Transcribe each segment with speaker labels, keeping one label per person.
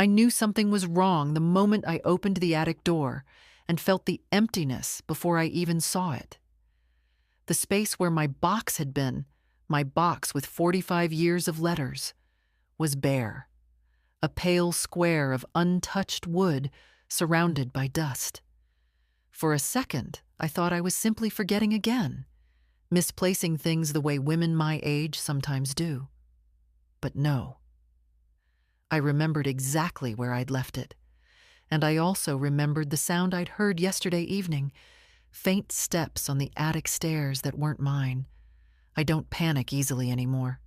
Speaker 1: I knew something was wrong the moment I opened the attic door and felt the emptiness before I even saw it. The space where my box had been, my box with 45 years of letters, was bare, a pale square of untouched wood surrounded by dust. For a second, I thought I was simply forgetting again, misplacing things the way women my age sometimes do. But no. I remembered exactly where I'd left it, and I also remembered the sound I'd heard yesterday evening, faint steps on the attic stairs that weren't mine. I don't panic easily anymore.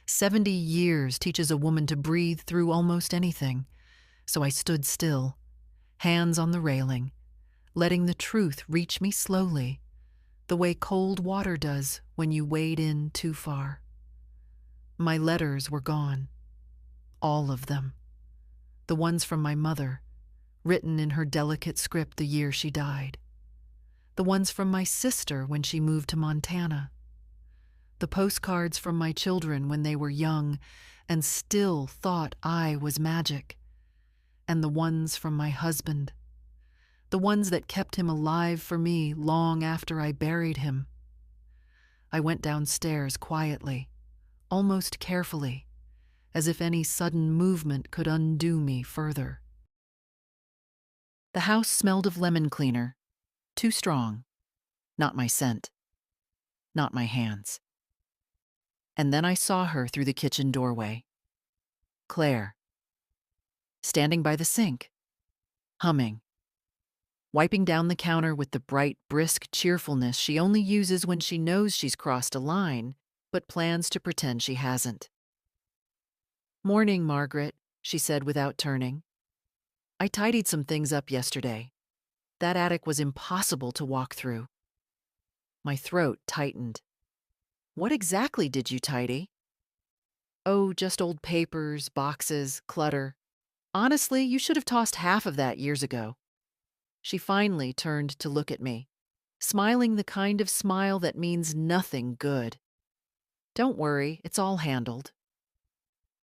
Speaker 1: 70 years teaches a woman to breathe through almost anything, so I stood still, hands on the railing, letting the truth reach me slowly, the way cold water does when you wade in too far. My letters were gone. All of them. The ones from my mother, written in her delicate script the year she died. The ones from my sister when she moved to Montana. The postcards from my children when they were young and still thought I was magic. And the ones from my husband. The ones that kept him alive for me long after I buried him. I went downstairs quietly, almost carefully, as if any sudden movement could undo me further. The house smelled of lemon cleaner, too strong, not my scent, not my hands. And then I saw her through the kitchen doorway. Claire, standing by the sink, humming, wiping down the counter with the bright, brisk cheerfulness she only uses when she knows she's crossed a line, but plans to pretend she hasn't. "Morning, Margaret," she said without turning. "I tidied some things up yesterday. That attic was impossible to walk through." My throat tightened. "What exactly did you tidy?" "Oh, just old papers, boxes, clutter. Honestly, you should have tossed half of that years ago." She finally turned to look at me, smiling the kind of smile that means nothing good. "Don't worry, it's all handled."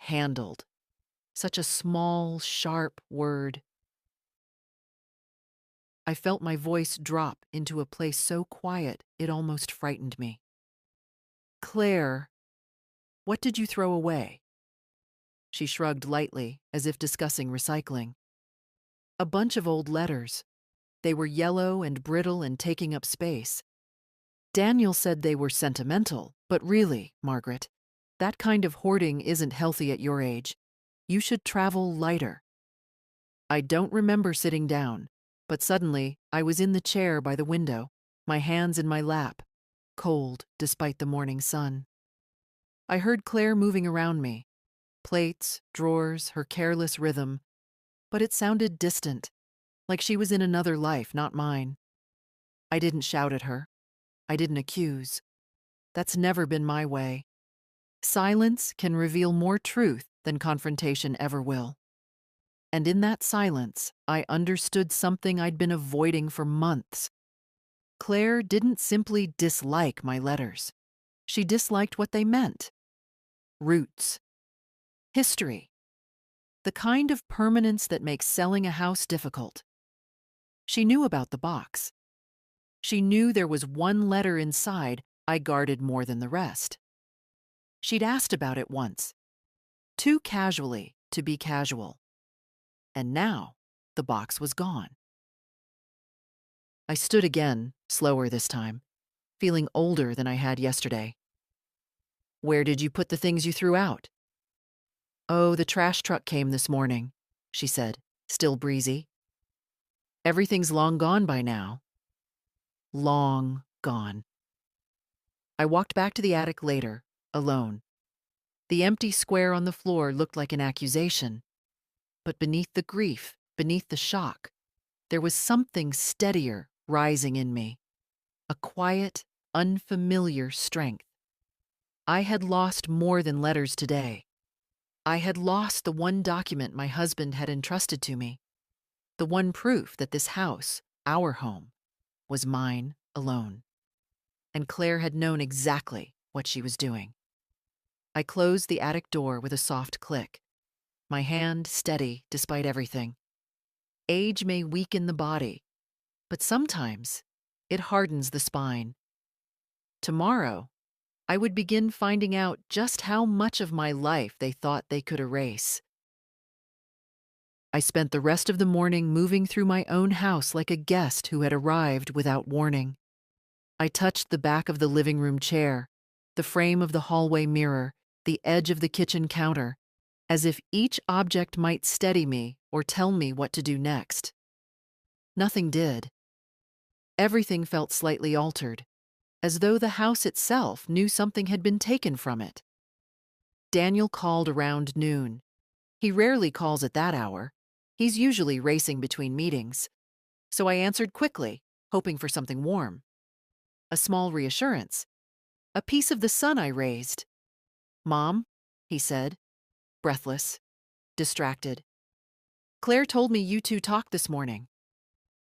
Speaker 1: Handled. Such a small, sharp word. I felt my voice drop into a place so quiet it almost frightened me. "Claire, what did you throw away?" She shrugged lightly, as if discussing recycling. "A bunch of old letters. They were yellow and brittle and taking up space. Daniel said they were sentimental, but really, Margaret, that kind of hoarding isn't healthy at your age. You should travel lighter." I don't remember sitting down, but suddenly I was in the chair by the window, my hands in my lap, cold despite the morning sun. I heard Claire moving around me, plates, drawers, her careless rhythm, but it sounded distant, like she was in another life, not mine. I didn't shout at her. I didn't accuse. That's never been my way. Silence can reveal more truth than confrontation ever will. And in that silence, I understood something I'd been avoiding for months. Claire didn't simply dislike my letters. She disliked what they meant. Roots. History. The kind of permanence that makes selling a house difficult. She knew about the box. She knew there was one letter inside I guarded more than the rest. She'd asked about it once, too casually to be casual. And now the box was gone. I stood again, slower this time, feeling older than I had yesterday. "Where did you put the things you threw out?" "Oh, the trash truck came this morning," she said, still breezy. "Everything's long gone by now." Long gone. I walked back to the attic later, alone. The empty square on the floor looked like an accusation. But beneath the grief, beneath the shock, there was something steadier rising in me. A quiet, unfamiliar strength. I had lost more than letters today. I had lost the one document my husband had entrusted to me. The one proof that this house, our home, was mine alone. And Claire had known exactly what she was doing. I closed the attic door with a soft click. my hand steady despite everything. Age may weaken the body, but sometimes it hardens the spine. Tomorrow, I would begin finding out just how much of my life they thought they could erase. I spent the rest of the morning moving through my own house like a guest who had arrived without warning. I touched the back of the living room chair, the frame of the hallway mirror, the edge of the kitchen counter, as if each object might steady me or tell me what to do next. Nothing did. Everything felt slightly altered, as though the house itself knew something had been taken from it. Daniel called around noon. He rarely calls at that hour. He's usually racing between meetings. So I answered quickly, hoping for something warm. A small reassurance. A piece of the sun I raised. "Mom," he said, breathless, distracted. "Claire told me you two talked this morning."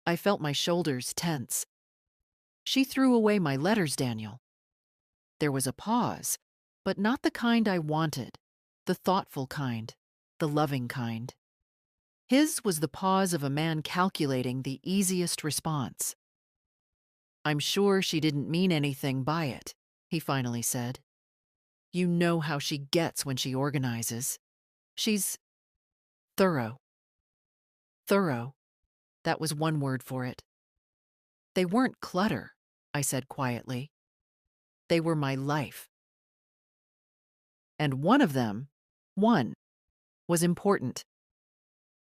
Speaker 1: I felt my shoulders tense. "She threw away my letters, Daniel." There was a pause, but not the kind I wanted, the thoughtful kind, the loving kind. His was the pause of a man calculating the easiest response. "I'm sure she didn't mean anything by it," he finally said. "You know how she gets when she organizes. She's thorough." Thorough. That was one word for it. "They weren't clutter," I said quietly. "They were my life." And one of them, was important.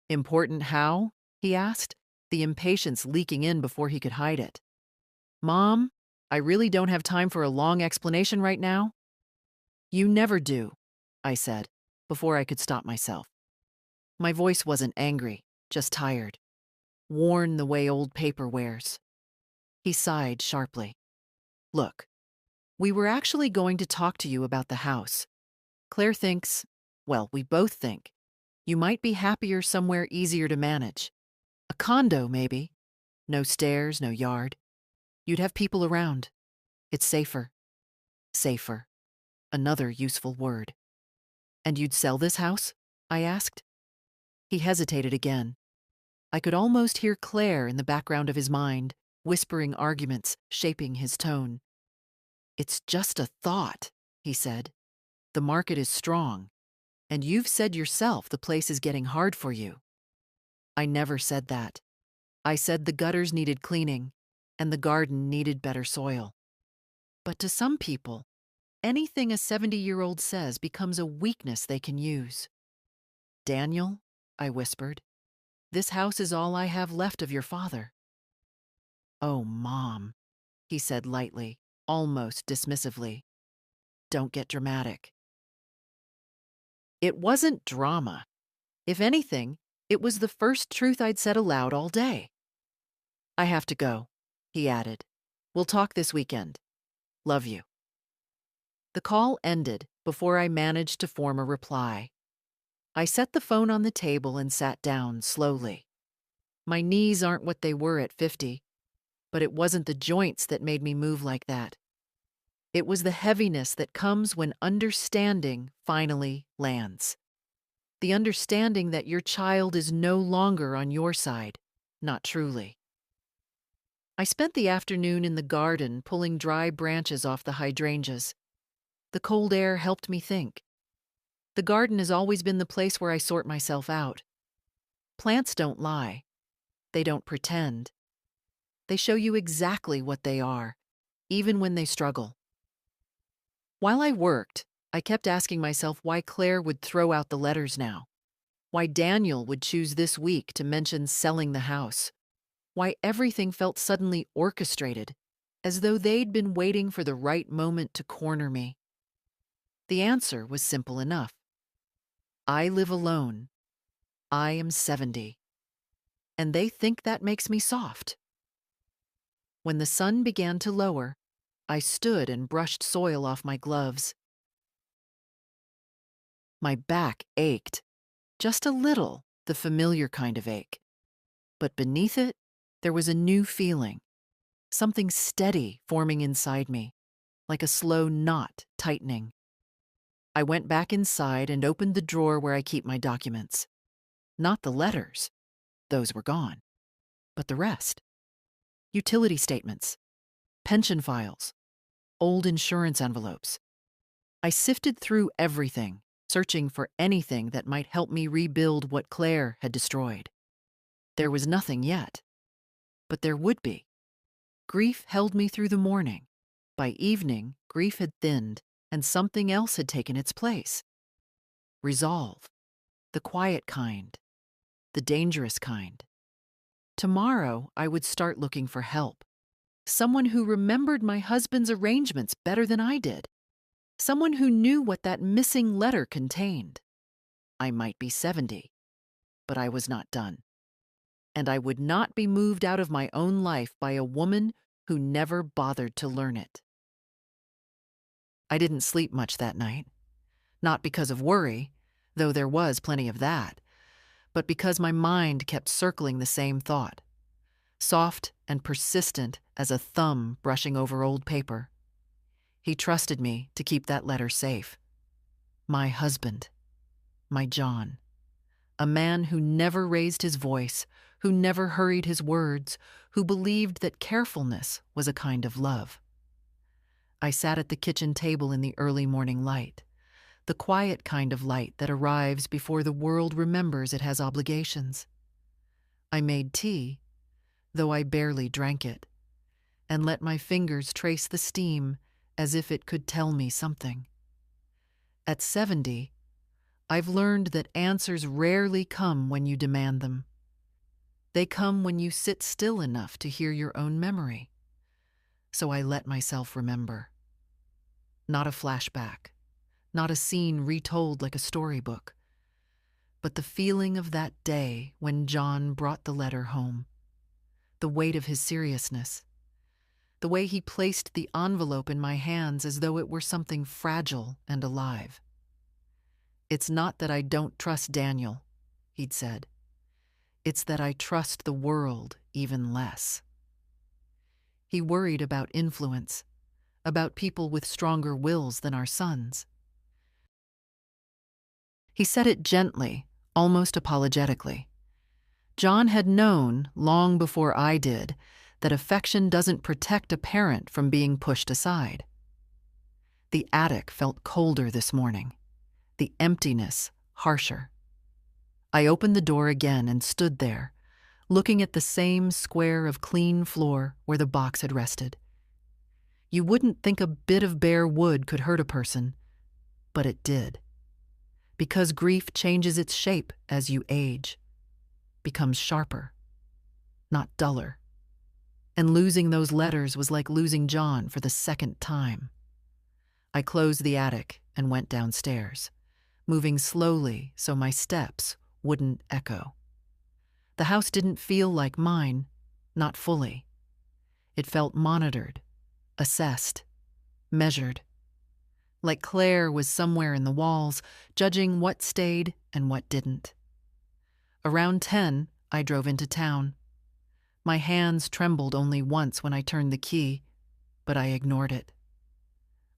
Speaker 1: "Important how?" he asked, the impatience leaking in before he could hide it. "Mom, I really don't have time for a long explanation right now." "You never do," I said, before I could stop myself. My voice wasn't angry, just tired, worn the way old paper wears. He sighed sharply. "Look, we were actually going to talk to you about the house. Claire thinks, well, we both think, you might be happier somewhere easier to manage. A condo, maybe. No stairs, no yard. You'd have people around. It's safer." Safer. Another useful word. "And you'd sell this house?" I asked. He hesitated again. I could almost hear Claire in the background of his mind, whispering arguments, shaping his tone. "It's just a thought," he said. "The market is strong, and you've said yourself the place is getting hard for you." I never said that. I said the gutters needed cleaning, and the garden needed better soil. But to some people, anything a 70-year-old says becomes a weakness they can use. "Daniel," I whispered, "this house is all I have left of your father." "Oh, Mom," he said lightly, almost dismissively. "Don't get dramatic." It wasn't drama. If anything, it was the first truth I'd said aloud all day. "I have to go," he added. "We'll talk this weekend. Love you." The call ended before I managed to form a reply. I set the phone on the table and sat down slowly. My knees aren't what they were at 50, but it wasn't the joints that made me move like that. It was the heaviness that comes when understanding finally lands. The understanding that your child is no longer on your side, not truly. I spent the afternoon in the garden pulling dry branches off the hydrangeas. The cold air helped me think. The garden has always been the place where I sort myself out. Plants don't lie. They don't pretend. They show you exactly what they are, even when they struggle. While I worked, I kept asking myself why Claire would throw out the letters now, why Daniel would choose this week to mention selling the house, why everything felt suddenly orchestrated, as though they'd been waiting for the right moment to corner me. The answer was simple enough. I live alone. I am 70. And they think that makes me soft. When the sun began to lower, I stood and brushed soil off my gloves. My back ached, just a little, the familiar kind of ache. But beneath it, there was a new feeling, something steady forming inside me, like a slow knot tightening. I went back inside and opened the drawer where I keep my documents. Not the letters. Those were gone. But the rest. Utility statements, pension files, old insurance envelopes. I sifted through everything, searching for anything that might help me rebuild what Claire had destroyed. There was nothing yet. But there would be. Grief held me through the morning. By evening, grief had thinned, and something else had taken its place. Resolve. The quiet kind. The dangerous kind. Tomorrow, I would start looking for help. Someone who remembered my husband's arrangements better than I did. Someone who knew what that missing letter contained. I might be 70, but I was not done. And I would not be moved out of my own life by a woman who never bothered to learn it. I didn't sleep much that night. Not because of worry, though there was plenty of that, but because my mind kept circling the same thought, soft and persistent as a thumb brushing over old paper. He trusted me to keep that letter safe. My husband, my John, a man who never raised his voice, who never hurried his words, who believed that carefulness was a kind of love. I sat at the kitchen table in the early morning light, the quiet kind of light that arrives before the world remembers it has obligations. I made tea, though I barely drank it, and let my fingers trace the steam as if it could tell me something. At 70, I've learned that answers rarely come when you demand them. They come when you sit still enough to hear your own memory. So I let myself remember. Not a flashback, not a scene retold like a storybook, but the feeling of that day when John brought the letter home, the weight of his seriousness, the way he placed the envelope in my hands as though it were something fragile and alive. "It's not that I don't trust Daniel," he'd said. "It's that I trust the world even less." He worried about influence, about people with stronger wills than our sons. He said it gently, almost apologetically. John had known, long before I did, that affection doesn't protect a parent from being pushed aside. The attic felt colder this morning, the emptiness harsher. I opened the door again and stood there, looking at the same square of clean floor where the box had rested. You wouldn't think a bit of bare wood could hurt a person, but it did. Because grief changes its shape as you age, becomes sharper, not duller. And losing those letters was like losing John for the second time. I closed the attic and went downstairs, moving slowly so my steps wouldn't echo. The house didn't feel like mine, not fully. It felt monitored, assessed, measured. Like Claire was somewhere in the walls, judging what stayed and what didn't. Around 10, I drove into town. My hands trembled only once when I turned the key, but I ignored it.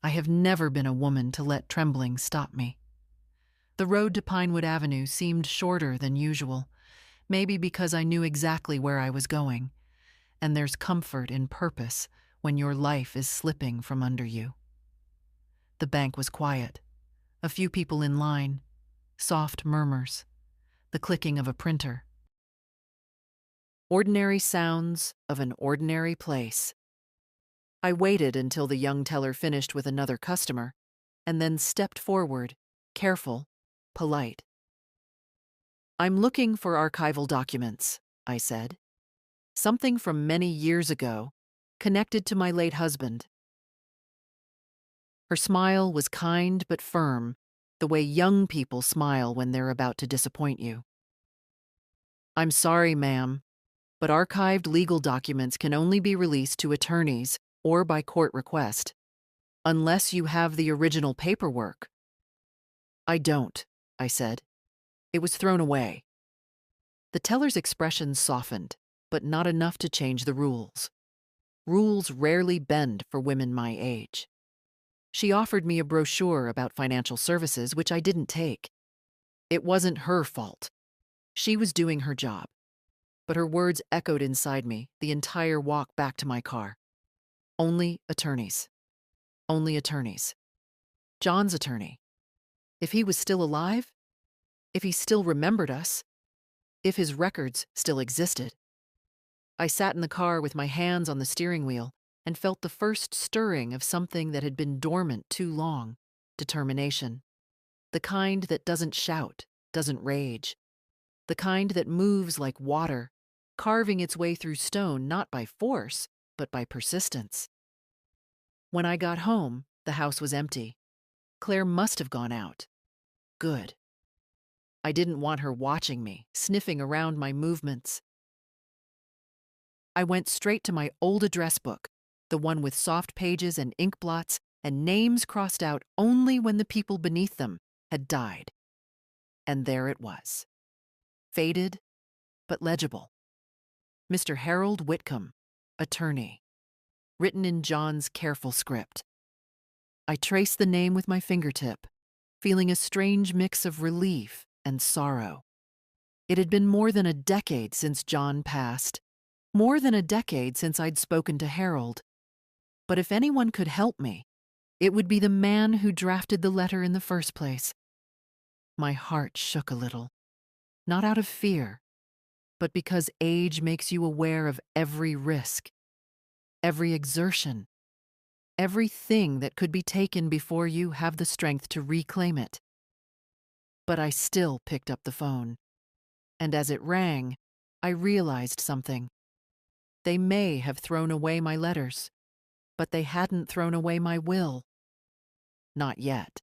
Speaker 1: I have never been a woman to let trembling stop me. The road to Pinewood Avenue seemed shorter than usual, maybe because I knew exactly where I was going, and there's comfort in purpose when your life is slipping from under you. The bank was quiet, a few people in line, soft murmurs, the clicking of a printer. Ordinary sounds of an ordinary place. I waited until the young teller finished with another customer, and then stepped forward, careful, polite. "I'm looking for archival documents," I said. "Something from many years ago, connected to my late husband." Her smile was kind but firm, the way young people smile when they're about to disappoint you. "I'm sorry, ma'am, but archived legal documents can only be released to attorneys or by court request, unless you have the original paperwork." "I don't," I said. "It was thrown away." The teller's expression softened, but not enough to change the rules. Rules rarely bend for women my age. She offered me a brochure about financial services, which I didn't take. It wasn't her fault. She was doing her job. But her words echoed inside me the entire walk back to my car. Only attorneys. Only attorneys. John's attorney. If he was still alive, if he still remembered us, if his records still existed. I sat in the car with my hands on the steering wheel and felt the first stirring of something that had been dormant too long: determination. The kind that doesn't shout, doesn't rage. The kind that moves like water, carving its way through stone not by force, but by persistence. When I got home, the house was empty. Claire must have gone out. Good. I didn't want her watching me, sniffing around my movements. I went straight to my old address book, the one with soft pages and ink blots and names crossed out only when the people beneath them had died. And there it was. Faded, but legible. Mr. Harold Whitcomb, attorney. Written in John's careful script. I traced the name with my fingertip, feeling a strange mix of relief and sorrow. It had been more than a decade since John passed, more than a decade since I'd spoken to Harold. But if anyone could help me, it would be the man who drafted the letter in the first place. My heart shook a little, not out of fear, but because age makes you aware of every risk, every exertion, everything that could be taken before you have the strength to reclaim it. But I still picked up the phone, and as it rang, I realized something. They may have thrown away my letters, but they hadn't thrown away my will. Not yet.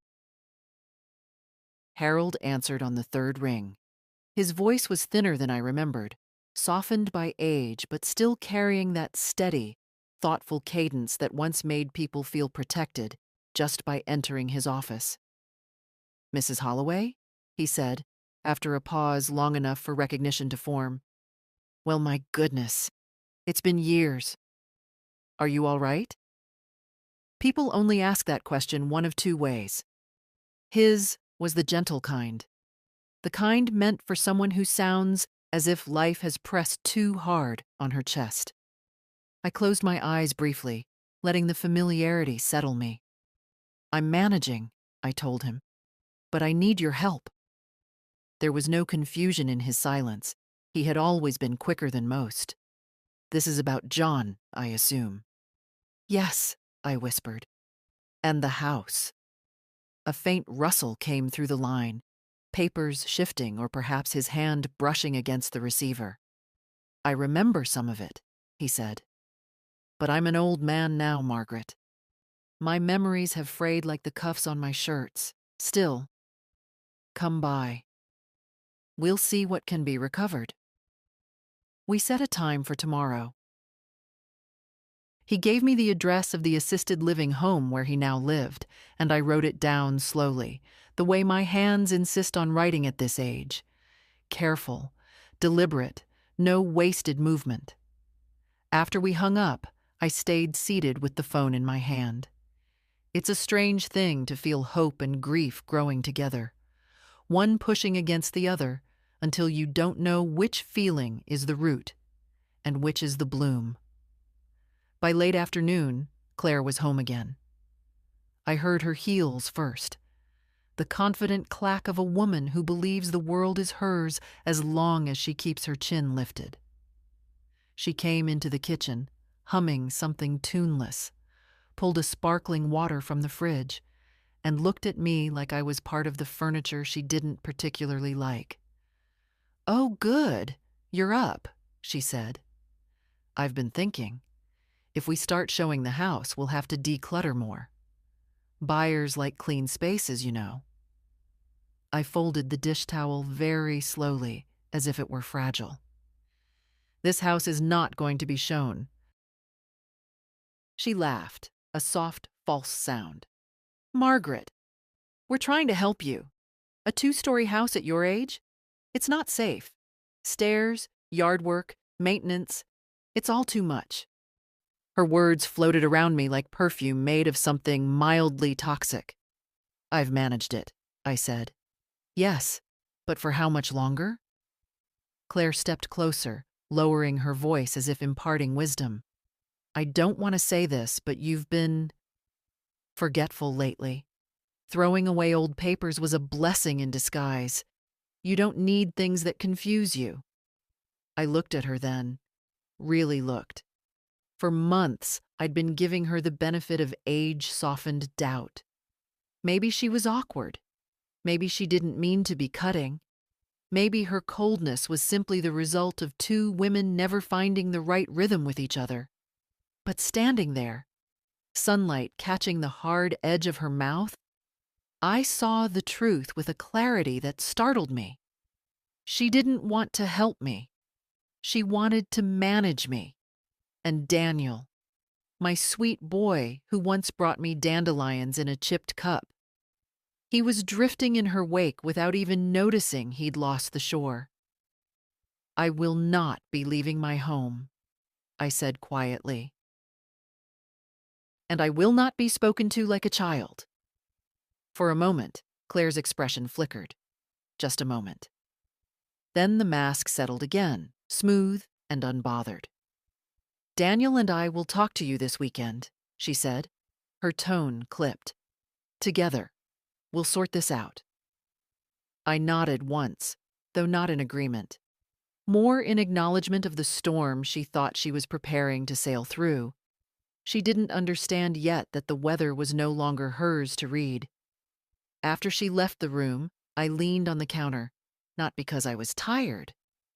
Speaker 1: Harold answered on the third ring. His voice was thinner than I remembered, softened by age, but still carrying that steady, thoughtful cadence that once made people feel protected just by entering his office. "Mrs. Holloway?" he said, after a pause long enough for recognition to form. "Well, my goodness. It's been years. Are you all right?" People only ask that question one of two ways. His was the gentle kind. The kind meant for someone who sounds as if life has pressed too hard on her chest. I closed my eyes briefly, letting the familiarity settle me. "I'm managing," I told him, "but I need your help." There was no confusion in his silence. He had always been quicker than most. "This is about John, I assume." "Yes," I whispered. "And the house." A faint rustle came through the line, papers shifting or perhaps his hand brushing against the receiver. "I remember some of it," he said. "But I'm an old man now, Margaret. My memories have frayed like the cuffs on my shirts. Still, come by. We'll see what can be recovered." We set a time for tomorrow. He gave me the address of the assisted living home where he now lived, and I wrote it down slowly, the way my hands insist on writing at this age. Careful, deliberate, no wasted movement. After we hung up, I stayed seated with the phone in my hand. It's a strange thing to feel hope and grief growing together, one pushing against the other until you don't know which feeling is the root and which is the bloom. By late afternoon, Claire was home again. I heard her heels first, the confident clack of a woman who believes the world is hers as long as she keeps her chin lifted. She came into the kitchen, humming something tuneless, pulled a sparkling water from the fridge, and looked at me like I was part of the furniture she didn't particularly like. "Oh, good. You're up," she said. "I've been thinking. If we start showing the house, we'll have to declutter more. Buyers like clean spaces, you know." I folded the dish towel very slowly, as if it were fragile. "This house is not going to be shown." She laughed, a soft, false sound. "Margaret, we're trying to help you. A 2-story house at your age? It's not safe. Stairs, yard work, maintenance, it's all too much." Her words floated around me like perfume made of something mildly toxic. "I've managed it," I said. "Yes, but for how much longer?" Claire stepped closer, lowering her voice as if imparting wisdom. "I don't want to say this, but you've been forgetful lately. Throwing away old papers was a blessing in disguise. You don't need things that confuse you." I looked at her then, really looked. For months, I'd been giving her the benefit of age-softened doubt. Maybe she was awkward. Maybe she didn't mean to be cutting. Maybe her coldness was simply the result of two women never finding the right rhythm with each other. But standing there, sunlight catching the hard edge of her mouth, I saw the truth with a clarity that startled me. She didn't want to help me. She wanted to manage me. And Daniel, my sweet boy who once brought me dandelions in a chipped cup, he was drifting in her wake without even noticing he'd lost the shore. "I will not be leaving my home," I said quietly. "And I will not be spoken to like a child." For a moment, Claire's expression flickered. Just a moment. Then the mask settled again, smooth and unbothered. "Daniel and I will talk to you this weekend," she said, her tone clipped. "Together. We'll sort this out." I nodded once, though not in agreement. More in acknowledgement of the storm she thought she was preparing to sail through. She didn't understand yet that the weather was no longer hers to read. After she left the room, I leaned on the counter, not because I was tired,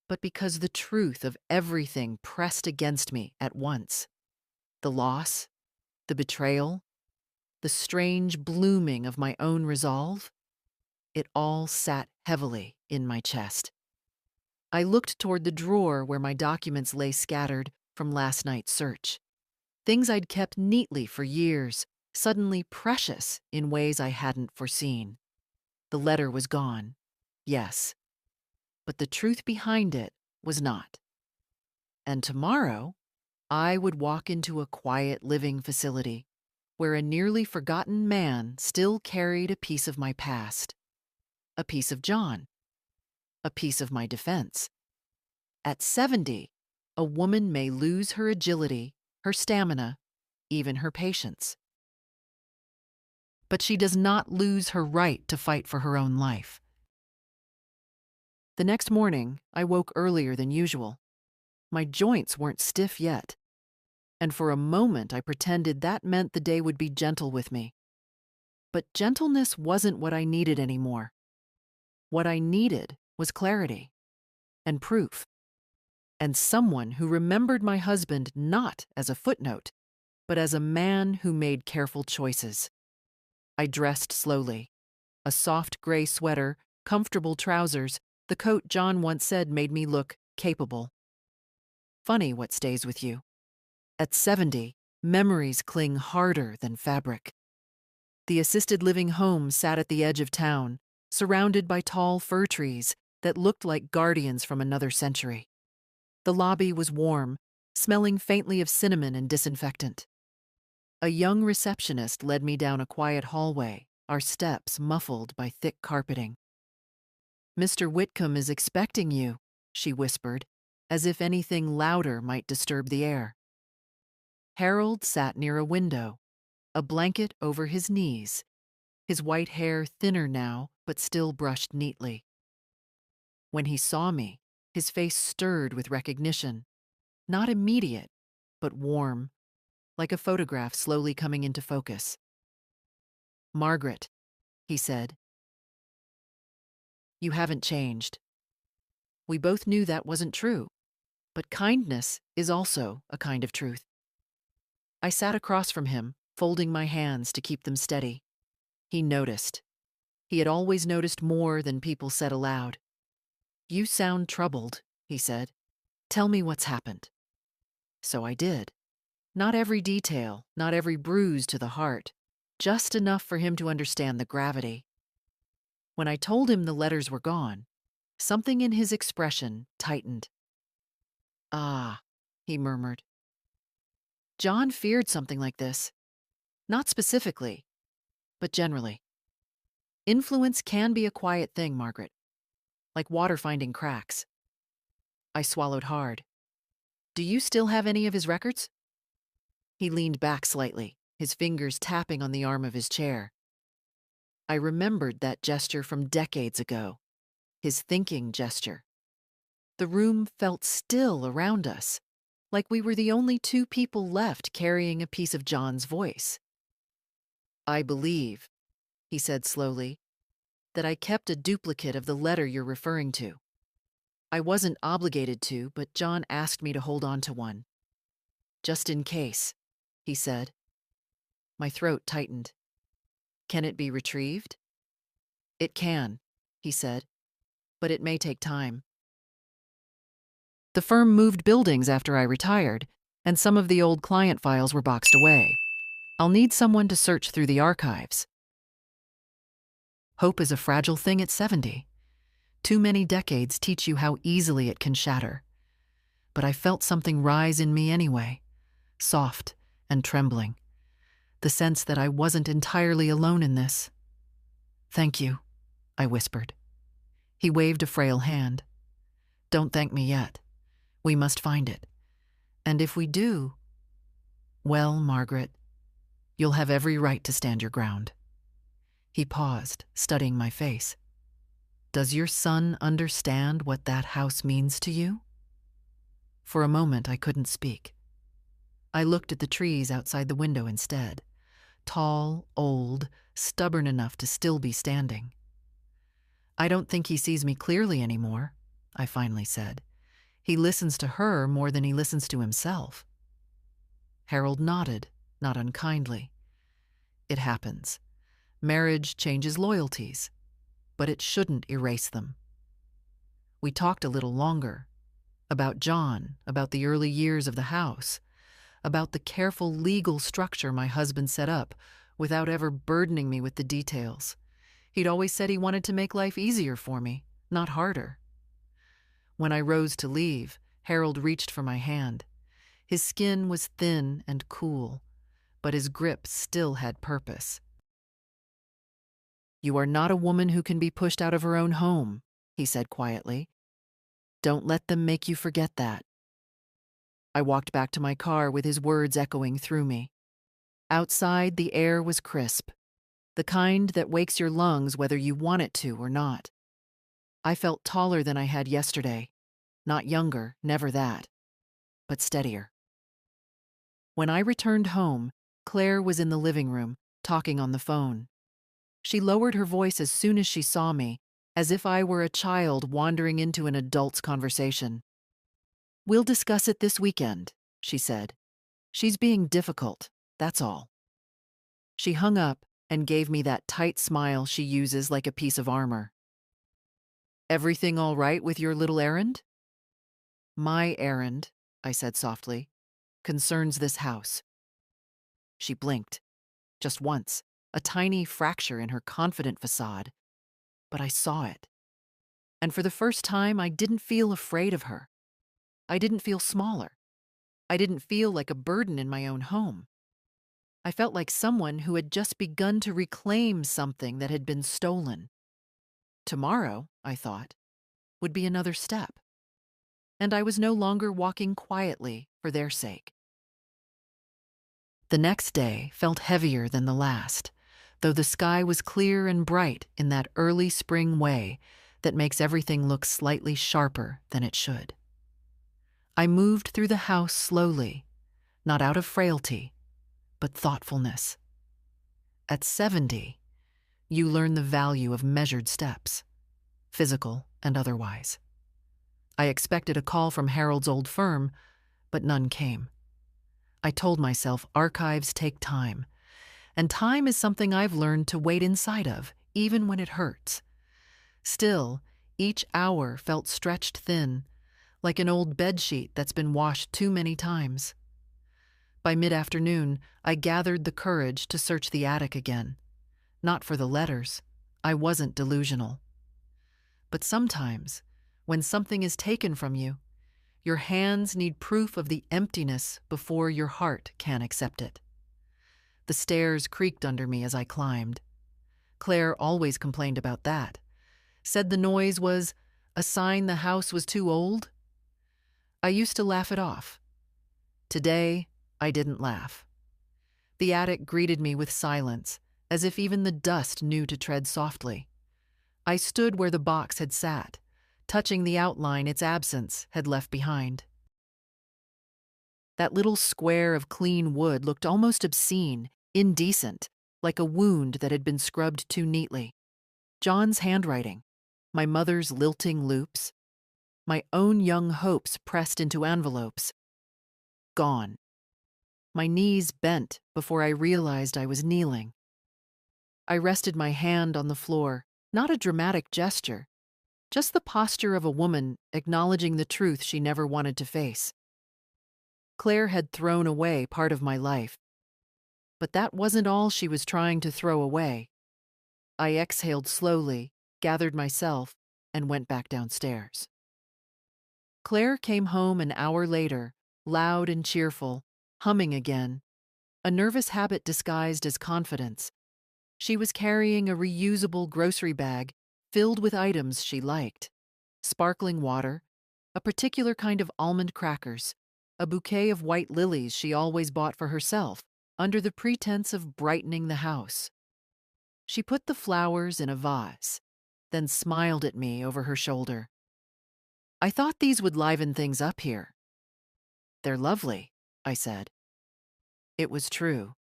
Speaker 1: but because the truth of everything pressed against me at once. The loss, the betrayal, the strange blooming of my own resolve, it all sat heavily in my chest. I looked toward the drawer where my documents lay scattered from last night's search. Things I'd kept neatly for years, suddenly precious in ways I hadn't foreseen. The letter was gone, yes, but the truth behind it was not. And tomorrow, I would walk into a quiet living facility where a nearly forgotten man still carried a piece of my past, a piece of John, a piece of my defense. At 70, a woman may lose her agility, her stamina, even her patience. But she does not lose her right to fight for her own life. The next morning, I woke earlier than usual. My joints weren't stiff yet, and for a moment I pretended that meant the day would be gentle with me. But gentleness wasn't what I needed anymore. What I needed was clarity and proof, and someone who remembered my husband not as a footnote, but as a man who made careful choices. I dressed slowly. A soft gray sweater, comfortable trousers, the coat John once said made me look capable. Funny what stays with you. At 70, memories cling harder than fabric. The assisted living home sat at the edge of town, surrounded by tall fir trees that looked like guardians from another century. The lobby was warm, smelling faintly of cinnamon and disinfectant. A young receptionist led me down a quiet hallway, our steps muffled by thick carpeting. "Mr. Whitcomb is expecting you," she whispered, as if anything louder might disturb the air. Harold sat near a window, a blanket over his knees, his white hair thinner now but still brushed neatly. When he saw me, his face stirred with recognition, not immediate, but warm, like a photograph slowly coming into focus. "Margaret," he said, "you haven't changed." We both knew that wasn't true, but kindness is also a kind of truth. I sat across from him, folding my hands to keep them steady. He noticed. He had always noticed more than people said aloud. "You sound troubled," he said. "Tell me what's happened." So I did. Not every detail, not every bruise to the heart, just enough for him to understand the gravity. When I told him the letters were gone, something in his expression tightened. "Ah," he murmured. John feared something like this. Not specifically, but generally. Influence can be a quiet thing, Margaret, like water finding cracks. I swallowed hard. Do you still have any of his records? He leaned back slightly, his fingers tapping on the arm of his chair. I remembered that gesture from decades ago, his thinking gesture. The room felt still around us, like we were the only two people left carrying a piece of John's voice. I believe, he said slowly, that I kept a duplicate of the letter you're referring to. I wasn't obligated to, but John asked me to hold on to one. Just in case, he said. My throat tightened. Can it be retrieved? It can, he said, but it may take time. The firm moved buildings after I retired, and some of the old client files were boxed away. I'll need someone to search through the archives. Hope is a fragile thing at 70. Too many decades teach you how easily it can shatter. But I felt something rise in me anyway, soft and trembling. The sense that I wasn't entirely alone in this. Thank you, I whispered. He waved a frail hand. Don't thank me yet. We must find it. And if we do, well, Margaret, you'll have every right to stand your ground. He paused, studying my face. Does your son understand what that house means to you? For a moment, I couldn't speak. I looked at the trees outside the window instead. Tall, old, stubborn enough to still be standing. I don't think he sees me clearly anymore, I finally said. He listens to her more than he listens to himself. Harold nodded, not unkindly. It happens. Marriage changes loyalties, but it shouldn't erase them. We talked a little longer. About John, about the early years of the house, about the careful legal structure my husband set up without ever burdening me with the details. He'd always said he wanted to make life easier for me, not harder. When I rose to leave, Harold reached for my hand. His skin was thin and cool, but his grip still had purpose. You are not a woman who can be pushed out of her own home, he said quietly. Don't let them make you forget that. I walked back to my car with his words echoing through me. Outside, the air was crisp, the kind that wakes your lungs whether you want it to or not. I felt taller than I had yesterday. Not younger, never that, but steadier. When I returned home, Claire was in the living room, talking on the phone. She lowered her voice as soon as she saw me, as if I were a child wandering into an adult's conversation. We'll discuss it this weekend, she said. She's being difficult, that's all. She hung up and gave me that tight smile she uses like a piece of armor. Everything all right with your little errand? My errand, I said softly, concerns this house. She blinked. Just once, a tiny fracture in her confident facade. But I saw it. And for the first time, I didn't feel afraid of her. I didn't feel smaller. I didn't feel like a burden in my own home. I felt like someone who had just begun to reclaim something that had been stolen. Tomorrow, I thought, would be another step. And I was no longer walking quietly for their sake. The next day felt heavier than the last, though the sky was clear and bright in that early spring way that makes everything look slightly sharper than it should. I moved through the house slowly, not out of frailty, but thoughtfulness. At 70, you learn the value of measured steps, physical and otherwise. I expected a call from Harold's old firm, but none came. I told myself archives take time, and time is something I've learned to wait inside of, even when it hurts. Still, each hour felt stretched thin, like an old bedsheet that's been washed too many times. By mid-afternoon, I gathered the courage to search the attic again. Not for the letters. I wasn't delusional. But sometimes, when something is taken from you, Your hands need proof of the emptiness before your heart can accept it. The stairs creaked under me as I climbed. Claire always complained about that. Said the noise was a sign the house was too old. I used to laugh it off. Today, I didn't laugh. The attic greeted me with silence, as if even the dust knew to tread softly. I stood where the box had sat, touching the outline its absence had left behind. That little square of clean wood looked almost obscene, indecent, like a wound that had been scrubbed too neatly. John's handwriting, my mother's lilting loops, my own young hopes pressed into envelopes. Gone. My knees bent before I realized I was kneeling. I rested my hand on the floor, not a dramatic gesture, just the posture of a woman acknowledging the truth she never wanted to face. Claire had thrown away part of my life, but that wasn't all she was trying to throw away. I exhaled slowly, gathered myself, and went back downstairs. Claire came home an hour later, loud and cheerful, humming again, a nervous habit disguised as confidence. She was carrying a reusable grocery bag filled with items she liked: sparkling water, a particular kind of almond crackers, a bouquet of white lilies she always bought for herself, under the pretense of brightening the house. She put the flowers in a vase, then smiled at me over her shoulder. I thought these would liven things up here. They're lovely, I said. It was true.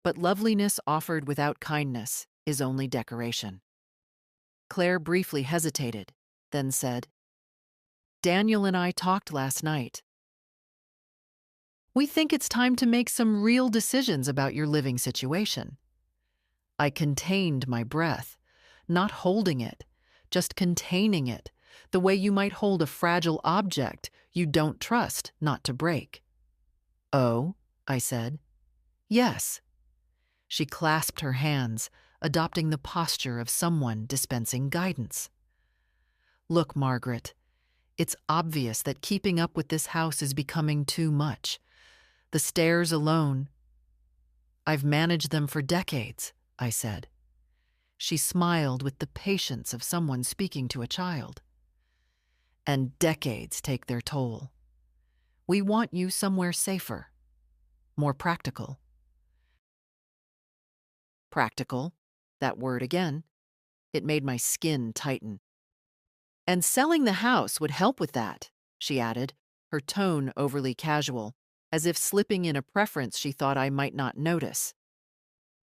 Speaker 1: But loveliness offered without kindness is only decoration. Claire briefly hesitated, then said, "Daniel and I talked last night. We think it's time to make some real decisions about your living situation." I contained my breath, not holding it, just containing it, the way you might hold a fragile object you don't trust not to break. "Oh," I said. "Yes." She clasped her hands, adopting the posture of someone dispensing guidance. "Look, Margaret, it's obvious that keeping up with this house is becoming too much. The stairs alone. I've managed them for decades," I said. She smiled with the patience of someone speaking to a child. "And decades take their toll. We want you somewhere safer, more practical." Practical, that word again. It made my skin tighten. "And selling the house would help with that," she added, her tone overly casual, as if slipping in a preference she thought I might not notice.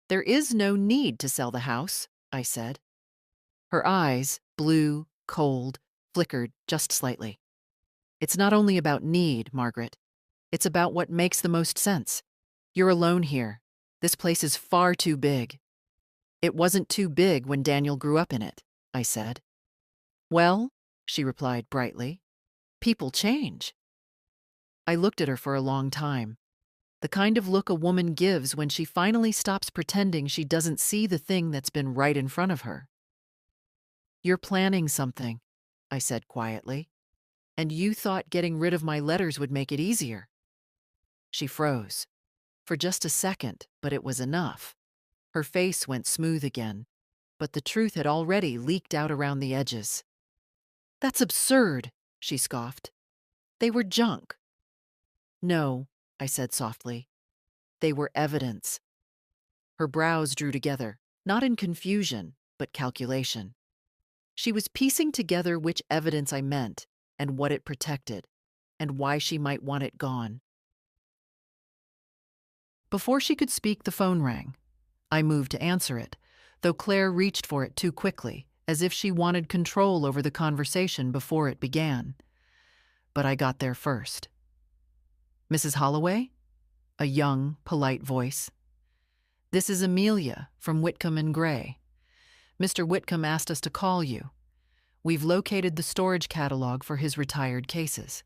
Speaker 1: "There is no need to sell the house," I said. Her eyes, blue, cold, flickered just slightly. "It's not only about need, Margaret. It's about what makes the most sense. You're alone here. This place is far too big." "It wasn't too big when Daniel grew up in it," I said. "Well," she replied brightly, "people change." I looked at her for a long time, the kind of look a woman gives when she finally stops pretending she doesn't see the thing that's been right in front of her. "You're planning something," I said quietly, "and you thought getting rid of my letters would make it easier." She froze. For just a second, but it was enough. Her face went smooth again, but the truth had already leaked out around the edges. "That's absurd," she scoffed. "They were junk." "No," I said softly. "They were evidence." Her brows drew together, not in confusion, but calculation. She was piecing together which evidence I meant, and what it protected, and why she might want it gone. Before she could speak, the phone rang. I moved to answer it, though Claire reached for it too quickly, as if she wanted control over the conversation before it began. But I got there first. "Mrs. Holloway?" A young, polite voice. "This is Amelia from Whitcomb and Gray. Mr. Whitcomb asked us to call you. We've located the storage catalog for his retired cases.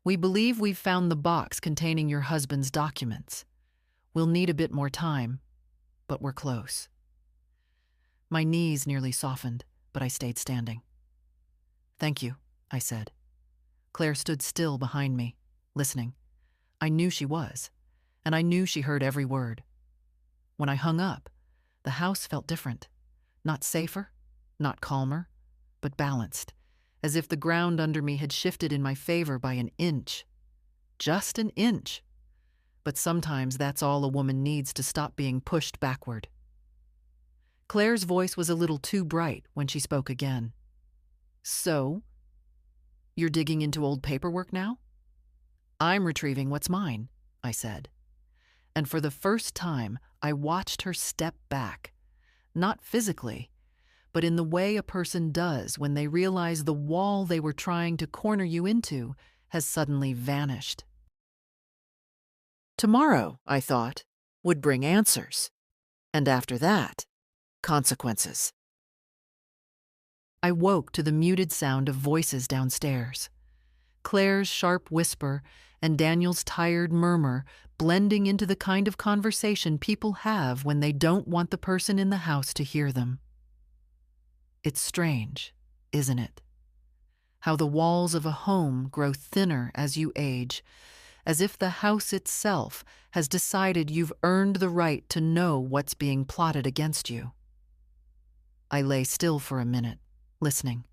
Speaker 1: We believe we've found the box containing your husband's documents. We'll need a bit more time, but we're close." My knees nearly softened, but I stayed standing. "Thank you," I said. Claire stood still behind me, listening. I knew she was, and I knew she heard every word. When I hung up, the house felt different. Not safer, not calmer, but balanced, as if the ground under me had shifted in my favor by an inch. Just an inch. But sometimes that's all a woman needs to stop being pushed backward. Claire's voice was a little too bright when she spoke again. So, you're digging into old paperwork now? I'm retrieving what's mine, I said. And for the first time, I watched her step back. Not physically, but in the way a person does when they realize the wall they were trying to corner you into has suddenly vanished. Tomorrow, I thought, would bring answers. And after that, consequences. I woke to the muted sound of voices downstairs. Claire's sharp whisper and Daniel's tired murmur blending into the kind of conversation people have when they don't want the person in the house to hear them. It's strange, isn't it? How the walls of a home grow thinner as you age, as if the house itself has decided you've earned the right to know what's being plotted against you. I lay still for a minute, listening.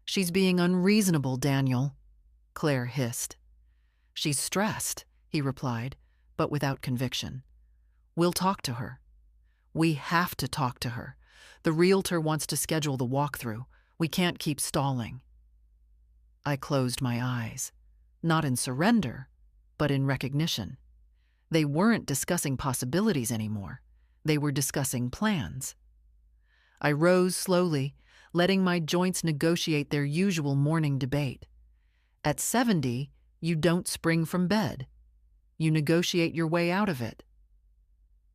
Speaker 1: She's being unreasonable, Daniel, Claire hissed. She's stressed, he replied, but without conviction. We'll talk to her. We have to talk to her. The realtor wants to schedule the walkthrough. We can't keep stalling. I closed my eyes, not in surrender, but in recognition. They weren't discussing possibilities anymore. They were discussing plans. I rose slowly, letting my joints negotiate their usual morning debate. At 70, you don't spring from bed. You negotiate your way out of it.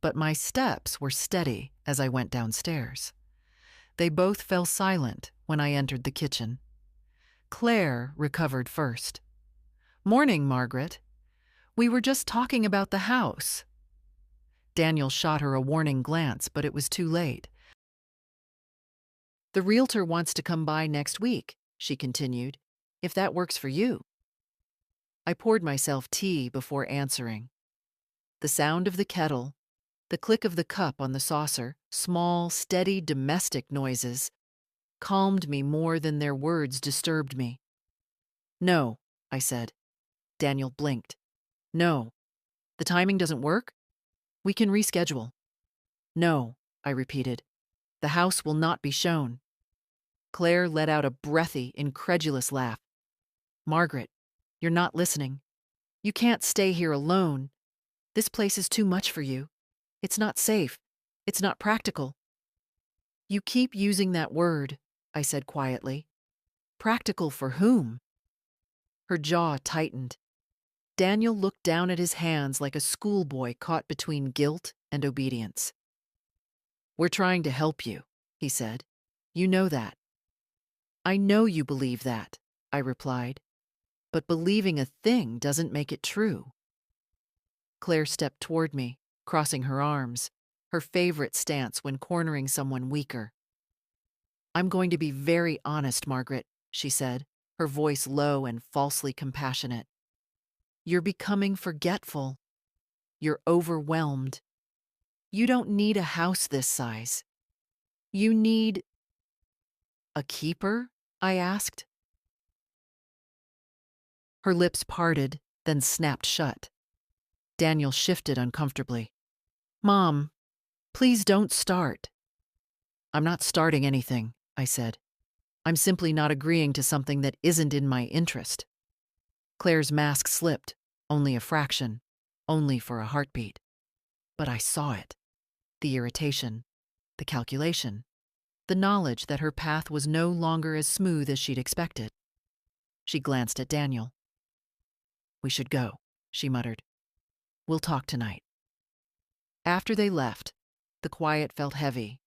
Speaker 1: But my steps were steady as I went downstairs. They both fell silent when I entered the kitchen. Claire recovered first. Morning, Margaret. We were just talking about the house. Daniel shot her a warning glance, but it was too late. The realtor wants to come by next week, she continued, if that works for you. I poured myself tea before answering. The sound of the kettle, the click of the cup on the saucer, small, steady domestic noises, calmed me more than their words disturbed me. No, I said. Daniel blinked. No. The timing doesn't work? We can reschedule. No, I repeated. The house will not be shown. Claire let out a breathy, incredulous laugh. Margaret, you're not listening. You can't stay here alone. This place is too much for you. It's not safe. It's not practical. You keep using that word, I said quietly. Practical for whom? Her jaw tightened. Daniel looked down at his hands like a schoolboy caught between guilt and obedience. We're trying to help you, he said. You know that. I know you believe that, I replied. But believing a thing doesn't make it true. Claire stepped toward me, crossing her arms, her favorite stance when cornering someone weaker. I'm going to be very honest, Margaret, she said, her voice low and falsely compassionate. You're becoming forgetful. You're overwhelmed. You don't need a house this size. You need... A keeper? I asked. Her lips parted, then snapped shut. Daniel shifted uncomfortably. Mom, please don't start. I'm not starting anything, I said. I'm simply not agreeing to something that isn't in my interest. Claire's mask slipped, only a fraction, only for a heartbeat. But I saw it. The irritation, the calculation, the knowledge that her path was no longer as smooth as she'd expected. She glanced at Daniel. We should go, she muttered. We'll talk tonight. After they left, the quiet felt heavy.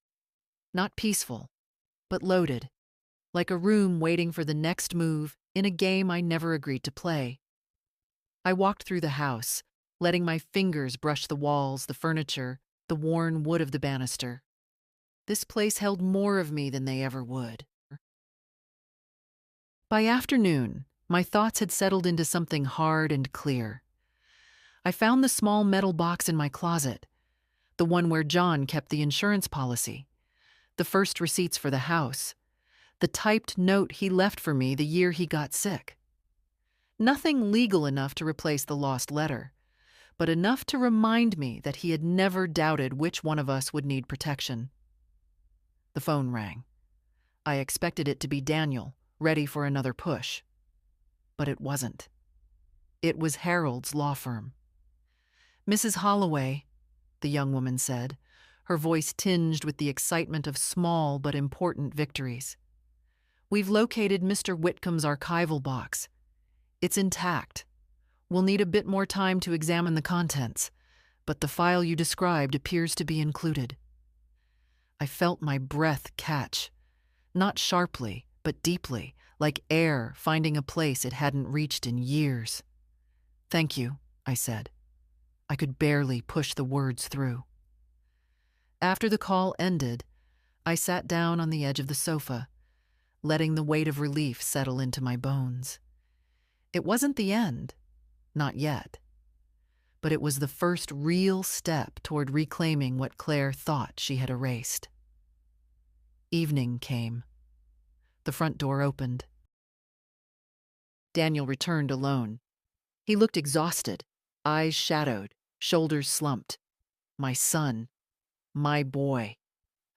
Speaker 1: Not peaceful, but loaded, like a room waiting for the next move in a game I never agreed to play. I walked through the house, letting my fingers brush the walls, the furniture, the worn wood of the banister. This place held more of me than they ever would. By afternoon, My thoughts had settled into something hard and clear. I found the small metal box in my closet, the one where John kept the insurance policy, the first receipts for the house, the typed note he left for me the year he got sick. Nothing legal enough to replace the lost letter, but enough to remind me that he had never doubted which one of us would need protection. The phone rang. I expected it to be Daniel, ready for another push. But it wasn't. It was Harold's law firm. "Mrs. Holloway," the young woman said, her voice tinged with the excitement of small but important victories. "We've located Mr. Whitcomb's archival box. It's intact. We'll need a bit more time to examine the contents, but the file you described appears to be included." I felt my breath catch, not sharply, but deeply, like air finding a place it hadn't reached in years. "Thank you," I said. I could barely push the words through. After the call ended, I sat down on the edge of the sofa, letting the weight of relief settle into my bones. It wasn't the end, not yet, but it was the first real step toward reclaiming what Claire thought she had erased. Evening came. The front door opened. Daniel returned alone. He looked exhausted, eyes shadowed, shoulders slumped. My son. My boy.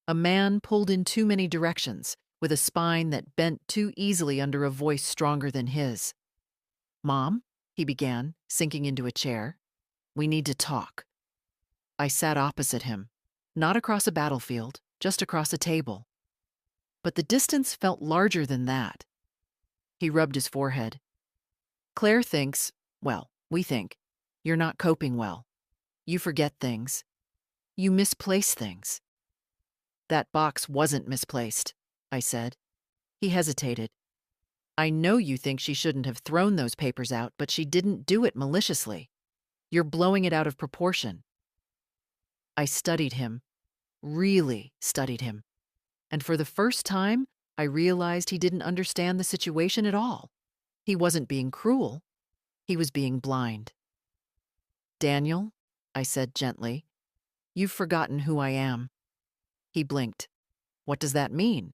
Speaker 1: A man pulled in too many directions, with a spine that bent too easily under a voice stronger than his. "Mom," he began, sinking into a chair. "We need to talk." I sat opposite him, not across a battlefield, just across a table. But the distance felt larger than that. He rubbed his forehead. "Claire thinks, well, we think, you're not coping well. You forget things. You misplace things." "That box wasn't misplaced," I said. He hesitated. "I know you think she shouldn't have thrown those papers out, but she didn't do it maliciously. You're blowing it out of proportion." I studied him, really studied him. And for the first time, I realized he didn't understand the situation at all. He wasn't being cruel. He was being blind. "Daniel," I said gently, "you've forgotten who I am." He blinked. "What does that mean?"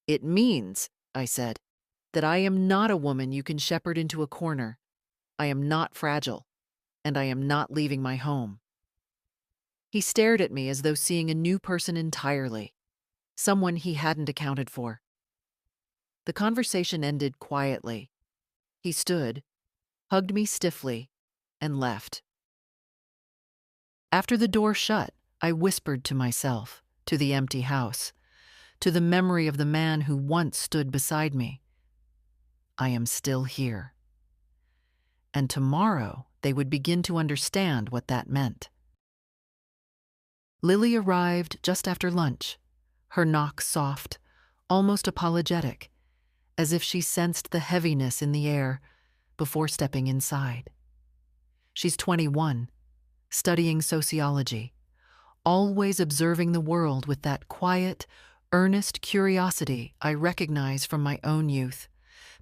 Speaker 1: "It means," I said, "that I am not a woman you can shepherd into a corner. I am not fragile, and I am not leaving my home." He stared at me as though seeing a new person entirely, someone he hadn't accounted for. The conversation ended quietly. He stood, hugged me stiffly, and left. After the door shut, I whispered to myself, to the empty house, to the memory of the man who once stood beside me. I am still here. And tomorrow they would begin to understand what that meant. Lily arrived just after lunch, her knock soft, almost apologetic, as if she sensed the heaviness in the air before stepping inside. She's 21, studying sociology, always observing the world with that quiet, earnest curiosity I recognize from my own youth,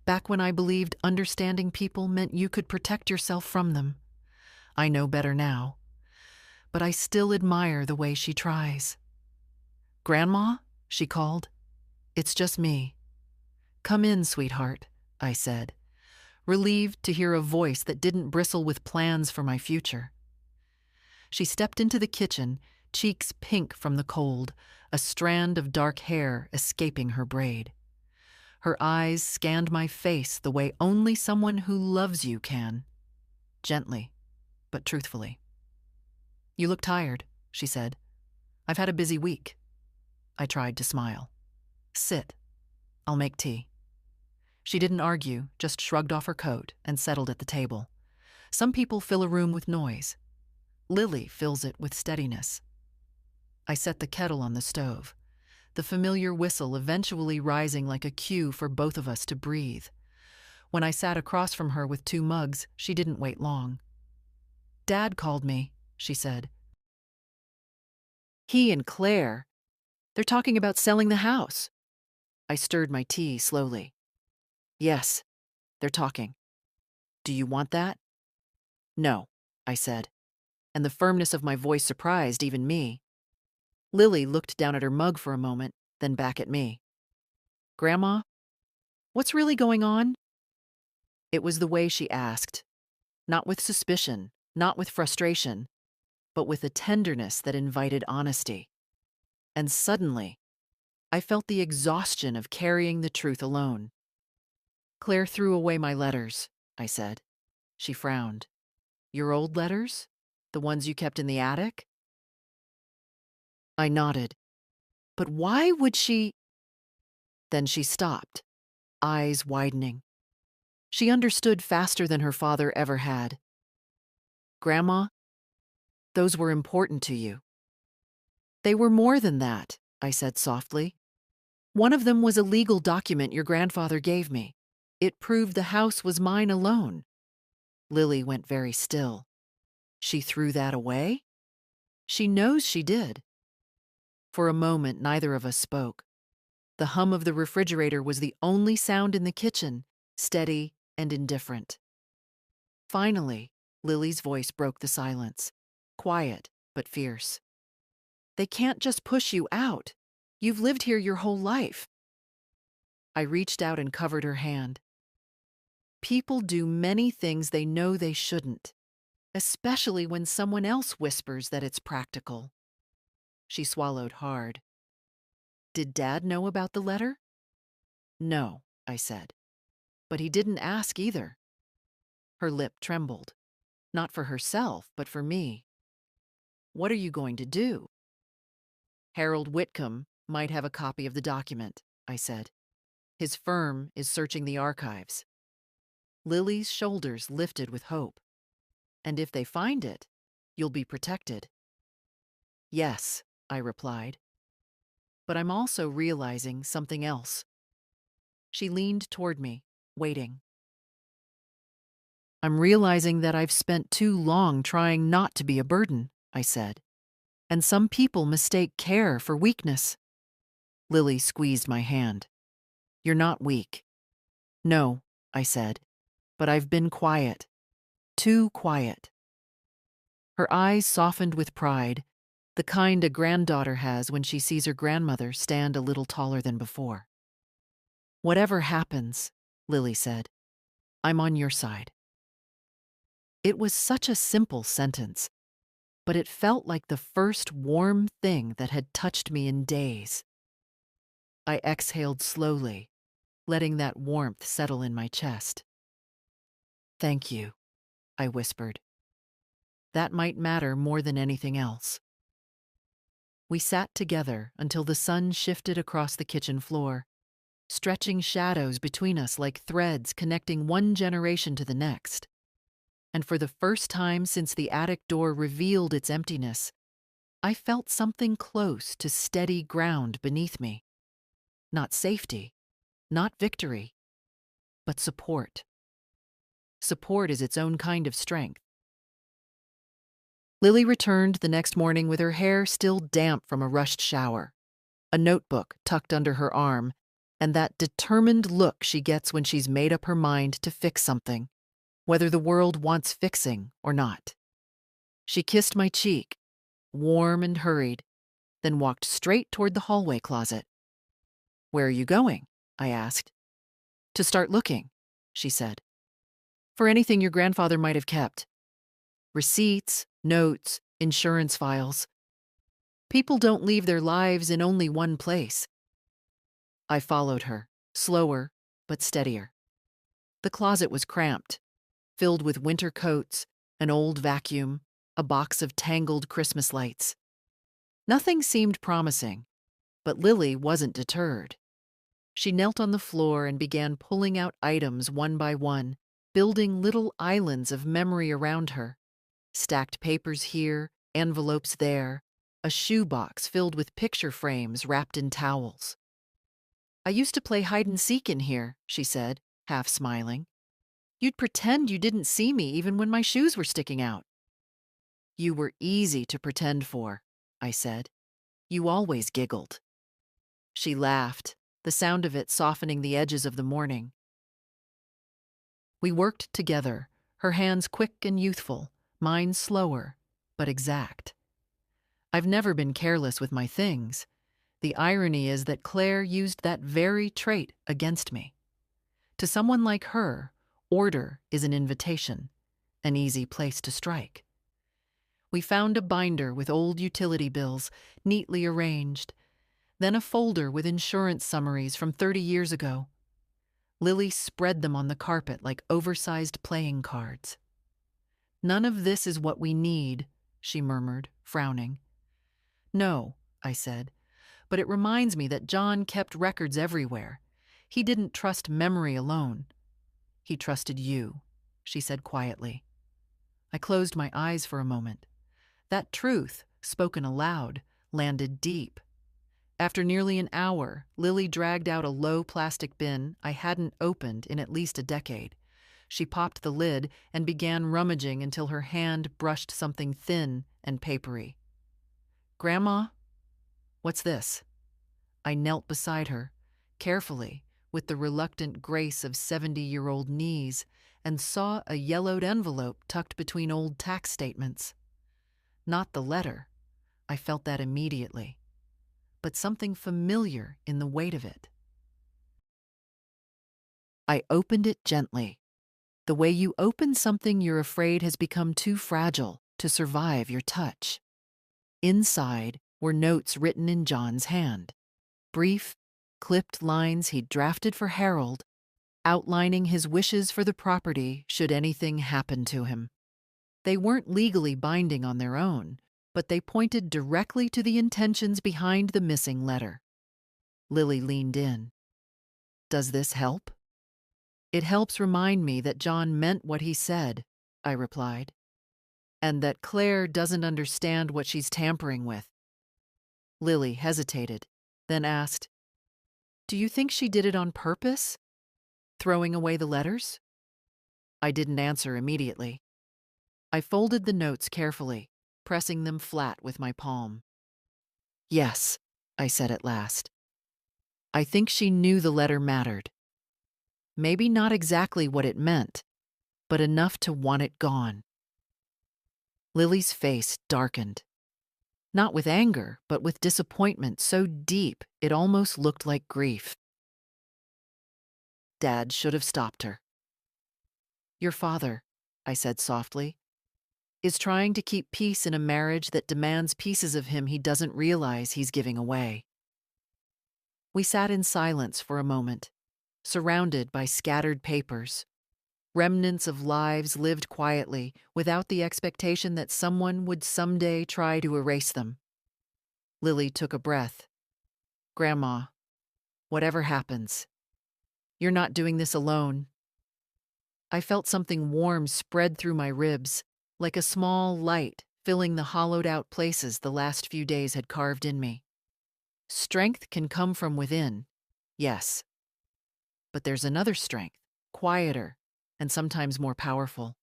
Speaker 1: back when I believed understanding people meant you could protect yourself from them. I know better now, but I still admire the way she tries. "Grandma?" she called. "It's just me." "Come in, sweetheart," I said, relieved to hear a voice that didn't bristle with plans for my future. She stepped into the kitchen, cheeks pink from the cold, a strand of dark hair escaping her braid. Her eyes scanned my face the way only someone who loves you can, gently, but truthfully. "You look tired," she said. "I've had a busy week." I tried to smile. "Sit. I'll make tea." She didn't argue, just shrugged off her coat and settled at the table. Some people fill a room with noise. Lily fills it with steadiness. I set the kettle on the stove, the familiar whistle eventually rising like a cue for both of us to breathe. When I sat across from her with 2 mugs, she didn't wait long. "Dad called me," she said. "He and Claire, they're talking about selling the house." I stirred my tea slowly. "Yes, They're talking. Do you want that? No, I said, and the firmness of my voice surprised even me. Lily looked down at her mug for a moment, then back at me. Grandma, what's really going on? It was the way she asked, not with suspicion, not with frustration, but with a tenderness that invited honesty. And suddenly, I felt the exhaustion of carrying the truth alone. Claire threw away my letters, I said. She frowned. Your old letters? The ones you kept in the attic? I nodded. But why would she? Then she stopped, eyes widening. She understood faster than her father ever had. Grandma, those were important to you. They were more than that, I said softly. One of them was a legal document your grandfather gave me. It proved the house was mine alone. Lily went very still. She threw that away? She knows she did. For a moment, neither of us spoke. The hum of the refrigerator was the only sound in the kitchen, steady and indifferent. Finally, Lily's voice broke the silence, quiet but fierce. They can't just push you out. You've lived here your whole life. I reached out and covered her hand. People do many things they know they shouldn't, especially when someone else whispers that it's practical. She swallowed hard. Did Dad know about the letter? No, I said. But he didn't ask either. Her lip trembled. Not for herself, but for me. What are you going to do? Harold Whitcomb might have a copy of the document, I said. His firm is searching the archives. Lily's shoulders lifted with hope. And if they find it, you'll be protected. Yes, I replied. But I'm also realizing something else. She leaned toward me, waiting. I'm realizing that I've spent too long trying not to be a burden, I said. And some people mistake care for weakness. Lily squeezed my hand. You're not weak. No, I said, but I've been quiet. Too quiet. Her eyes softened with pride, the kind a granddaughter has when she sees her grandmother stand a little taller than before. Whatever happens, Lily said, I'm on your side. It was such a simple sentence, but it felt like the first warm thing that had touched me in days. I exhaled slowly, letting that warmth settle in my chest. Thank you, I whispered. That might matter more than anything else. We sat together until the sun shifted across the kitchen floor, stretching shadows between us like threads connecting one generation to the next. And for the first time since the attic door revealed its emptiness, I felt something close to steady ground beneath me. Not safety, not victory, but support. Support is its own kind of strength. Lily returned the next morning with her hair still damp from a rushed shower, a notebook tucked under her arm, and that determined look she gets when she's made up her mind to fix something, whether the world wants fixing or not. She kissed my cheek, warm and hurried, then walked straight toward the hallway closet. Where are you going? I asked. To start looking, she said. For anything your grandfather might have kept. Receipts, notes, insurance files. People don't leave their lives in only one place. I followed her, slower but steadier. The closet was cramped, filled with winter coats, an old vacuum, a box of tangled Christmas lights. Nothing seemed promising, but Lily wasn't deterred. She knelt on the floor and began pulling out items one by one, building little islands of memory around her. Stacked papers here, envelopes there, a shoebox filled with picture frames wrapped in towels. I used to play hide and seek in here, she said, half smiling. You'd pretend you didn't see me even when my shoes were sticking out. You were easy to pretend for, I said. You always giggled. She laughed, the sound of it softening the edges of the morning. We worked together, her hands quick and youthful, mine slower, but exact. I've never been careless with my things. The irony is that Claire used that very trait against me. To someone like her, order is an invitation, an easy place to strike. We found a binder with old utility bills, neatly arranged, then a folder with insurance summaries from 30 years ago. Lily spread them on the carpet like oversized playing cards. "None of this is what we need," she murmured, frowning. "No," I said, "but it reminds me that John kept records everywhere. He didn't trust memory alone. He trusted you," she said quietly. I closed my eyes for a moment. That truth, spoken aloud, landed deep. After nearly an hour, Lily dragged out a low plastic bin I hadn't opened in at least a decade. She popped the lid and began rummaging until her hand brushed something thin and papery. "Grandma, what's this?" I knelt beside her, carefully, with the reluctant grace of 70-year-old knees, and saw a yellowed envelope tucked between old tax statements. Not the letter. I felt that immediately. But something familiar in the weight of it. I opened it gently, the way you open something you're afraid has become too fragile to survive your touch. Inside were notes written in John's hand, brief, clipped lines he'd drafted for Harold, outlining his wishes for the property should anything happen to him. They weren't legally binding on their own, but they pointed directly to the intentions behind the missing letter. Lily leaned in. "Does this help?" "It helps remind me that John meant what he said," I replied, "and that Claire doesn't understand what she's tampering with." Lily hesitated, then asked, "Do you think she did it on purpose? Throwing away the letters?" I didn't answer immediately. I folded the notes carefully, pressing them flat with my palm. "Yes," I said at last. "I think she knew the letter mattered. Maybe not exactly what it meant, but enough to want it gone." Lily's face darkened. Not with anger, but with disappointment so deep it almost looked like grief. Dad should have stopped her. "Your father," I said softly, "is trying to keep peace in a marriage that demands pieces of him he doesn't realize he's giving away." We sat in silence for a moment, surrounded by scattered papers, remnants of lives lived quietly without the expectation that someone would someday try to erase them. Lily took a breath. "Grandma, whatever happens, you're not doing this alone." I felt something warm spread through my ribs, like a small light filling the hollowed-out places the last few days had carved in me. Strength can come from within, yes. But there's another strength, quieter, and sometimes more powerful.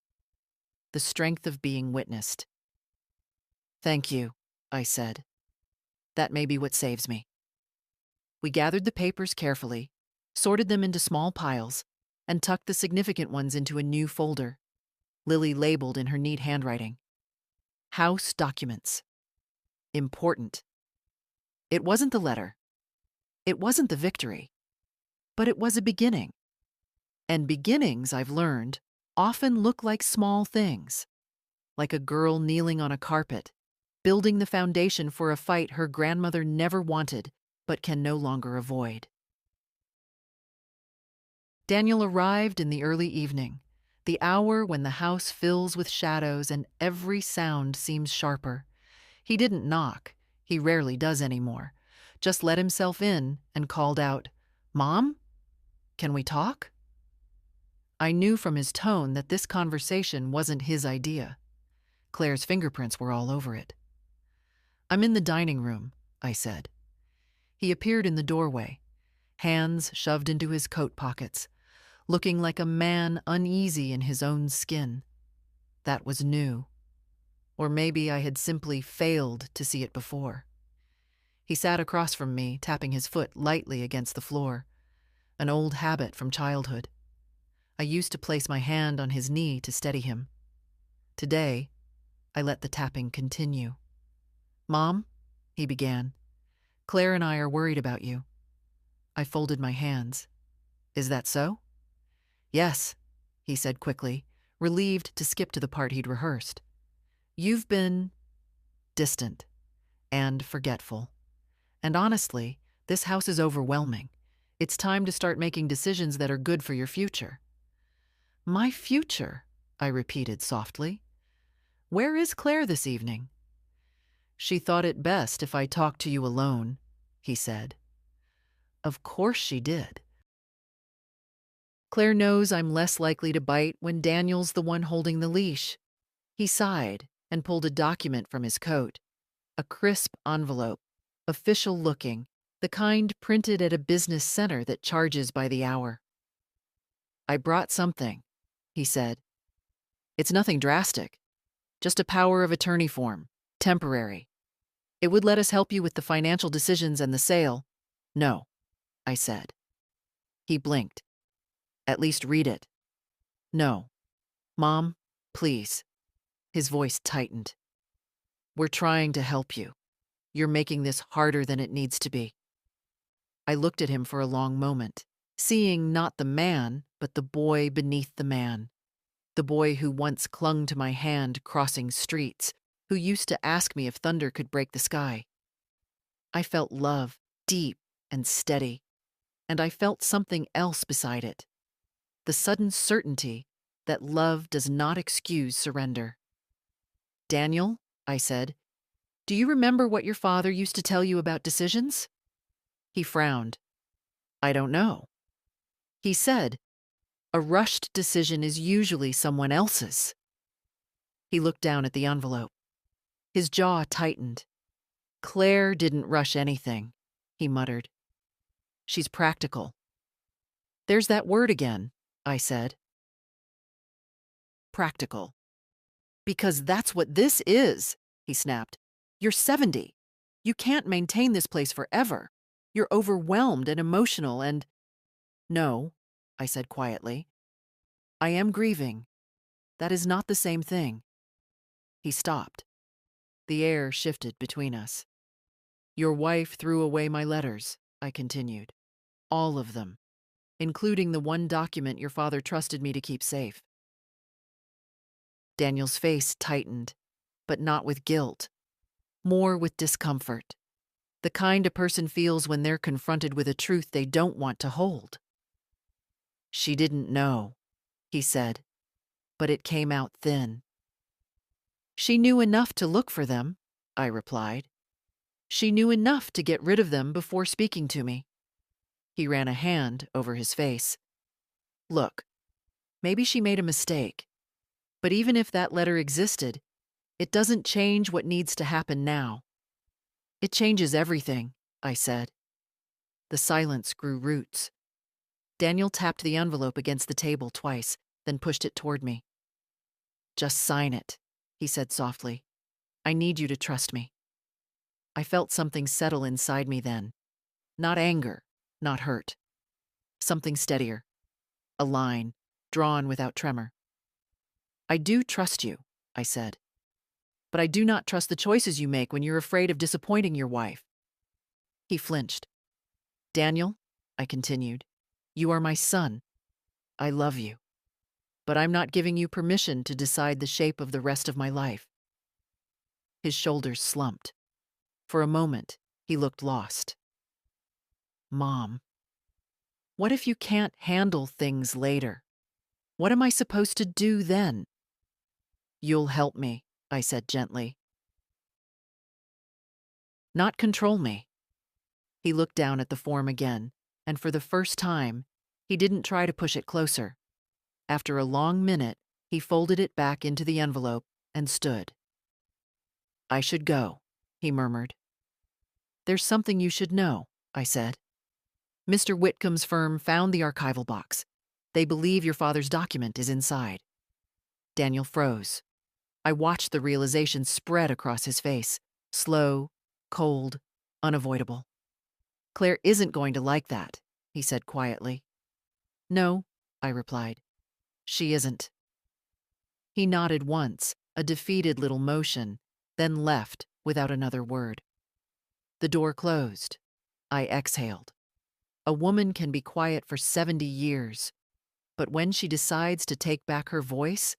Speaker 1: The strength of being witnessed. "Thank you," I said. "That may be what saves me." We gathered the papers carefully, sorted them into small piles, and tucked the significant ones into a new folder. Lily labeled in her neat handwriting. "House documents. Important." It wasn't the letter. It wasn't the victory. But it was a beginning. And beginnings, I've learned, often look like small things. Like a girl kneeling on a carpet, building the foundation for a fight her grandmother never wanted, but can no longer avoid. Daniel arrived in the early evening, the hour when the house fills with shadows and every sound seems sharper. He didn't knock, he rarely does anymore, just let himself in and called out, "Mom, can we talk?" I knew from his tone that this conversation wasn't his idea. Claire's fingerprints were all over it. "I'm in the dining room," I said. He appeared in the doorway, hands shoved into his coat pockets, looking like a man uneasy in his own skin. That was new. Or maybe I had simply failed to see it before. He sat across from me, tapping his foot lightly against the floor, an old habit from childhood. I used to place my hand on his knee to steady him. Today, I let the tapping continue. "Mom," he began, "Claire and I are worried about you." I folded my hands. "Is that so?" "Yes," he said quickly, relieved to skip to the part he'd rehearsed. "You've been distant and forgetful. And honestly, this house is overwhelming. It's time to start making decisions that are good for your future." "My future?" I repeated softly. "Where is Claire this evening?" "She thought it best if I talked to you alone," he said. Of course she did. Claire knows I'm less likely to bite when Daniel's the one holding the leash. He sighed and pulled a document from his coat. A crisp envelope, official looking, the kind printed at a business center that charges by the hour. "I brought something," he said. "It's nothing drastic. Just a power of attorney form, temporary. It would let us help you with the financial decisions and the sale." "No," I said. He blinked. "At least read it." "No. Mom, please." His voice tightened. "We're trying to help you. You're making this harder than it needs to be." I looked at him for a long moment, seeing not the man, but the boy beneath the man. The boy who once clung to my hand crossing streets, who used to ask me if thunder could break the sky. I felt love, deep and steady, and I felt something else beside it. The sudden certainty that love does not excuse surrender. "Daniel," I said, "do you remember what your father used to tell you about decisions?" He frowned. "I don't know." He said, "A rushed decision is usually someone else's." He looked down at the envelope. His jaw tightened. "Claire didn't rush anything," he muttered. "She's practical." "There's that word again," I said. "Practical." "Because that's what this is," he snapped. "You're 70. You can't maintain this place forever. You're overwhelmed and emotional and—" "No," I said quietly. "I am grieving. That is not the same thing." He stopped. The air shifted between us. "Your wife threw away my letters," I continued. "All of them, including the one document your father trusted me to keep safe." Daniel's face tightened, but not with guilt, more with discomfort, the kind a person feels when they're confronted with a truth they don't want to hold. "She didn't know," he said, "but it came out thin." "She knew enough to look for them," I replied. "She knew enough to get rid of them before speaking to me." He ran a hand over his face. "Look, maybe she made a mistake. But even if that letter existed, it doesn't change what needs to happen now." "It changes everything," I said. The silence grew roots. Daniel tapped the envelope against the table twice, then pushed it toward me. "Just sign it," he said softly. "I need you to trust me." I felt something settle inside me then. Not anger, not hurt. Something steadier. A line, drawn without tremor. "I do trust you," I said. "But I do not trust the choices you make when you're afraid of disappointing your wife." He flinched. "Daniel," I continued, "you are my son. I love you. But I'm not giving you permission to decide the shape of the rest of my life." His shoulders slumped. For a moment, he looked lost. "Mom, what if you can't handle things later? What am I supposed to do then?" "You'll help me," I said gently. "Not control me." He looked down at the form again, and for the first time, he didn't try to push it closer. After a long minute, he folded it back into the envelope and stood. "I should go," he murmured. "There's something you should know," I said. "Mr. Whitcomb's firm found the archival box. They believe your father's document is inside." Daniel froze. I watched the realization spread across his face, slow, cold, unavoidable. "Claire isn't going to like that," he said quietly. "No," I replied. She isn't. He nodded once, a defeated little motion, then left without another word. The door closed. I exhaled. A woman can be quiet for 70 years, but when she decides to take back her voice,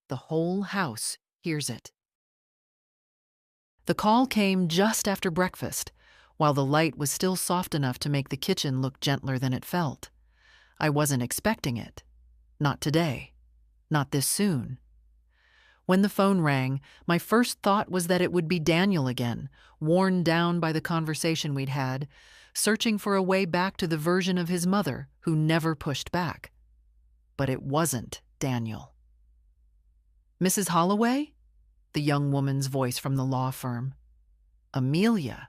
Speaker 1: the whole house hears it. The call came just after breakfast, while the light was still soft enough to make the kitchen look gentler than it felt. I wasn't expecting it. Not today. Not this soon. When the phone rang, my first thought was that it would be Daniel again, worn down by the conversation we'd had, searching for a way back to the version of his mother who never pushed back. But it wasn't Daniel. Mrs. Holloway? The young woman's voice from the law firm. Amelia.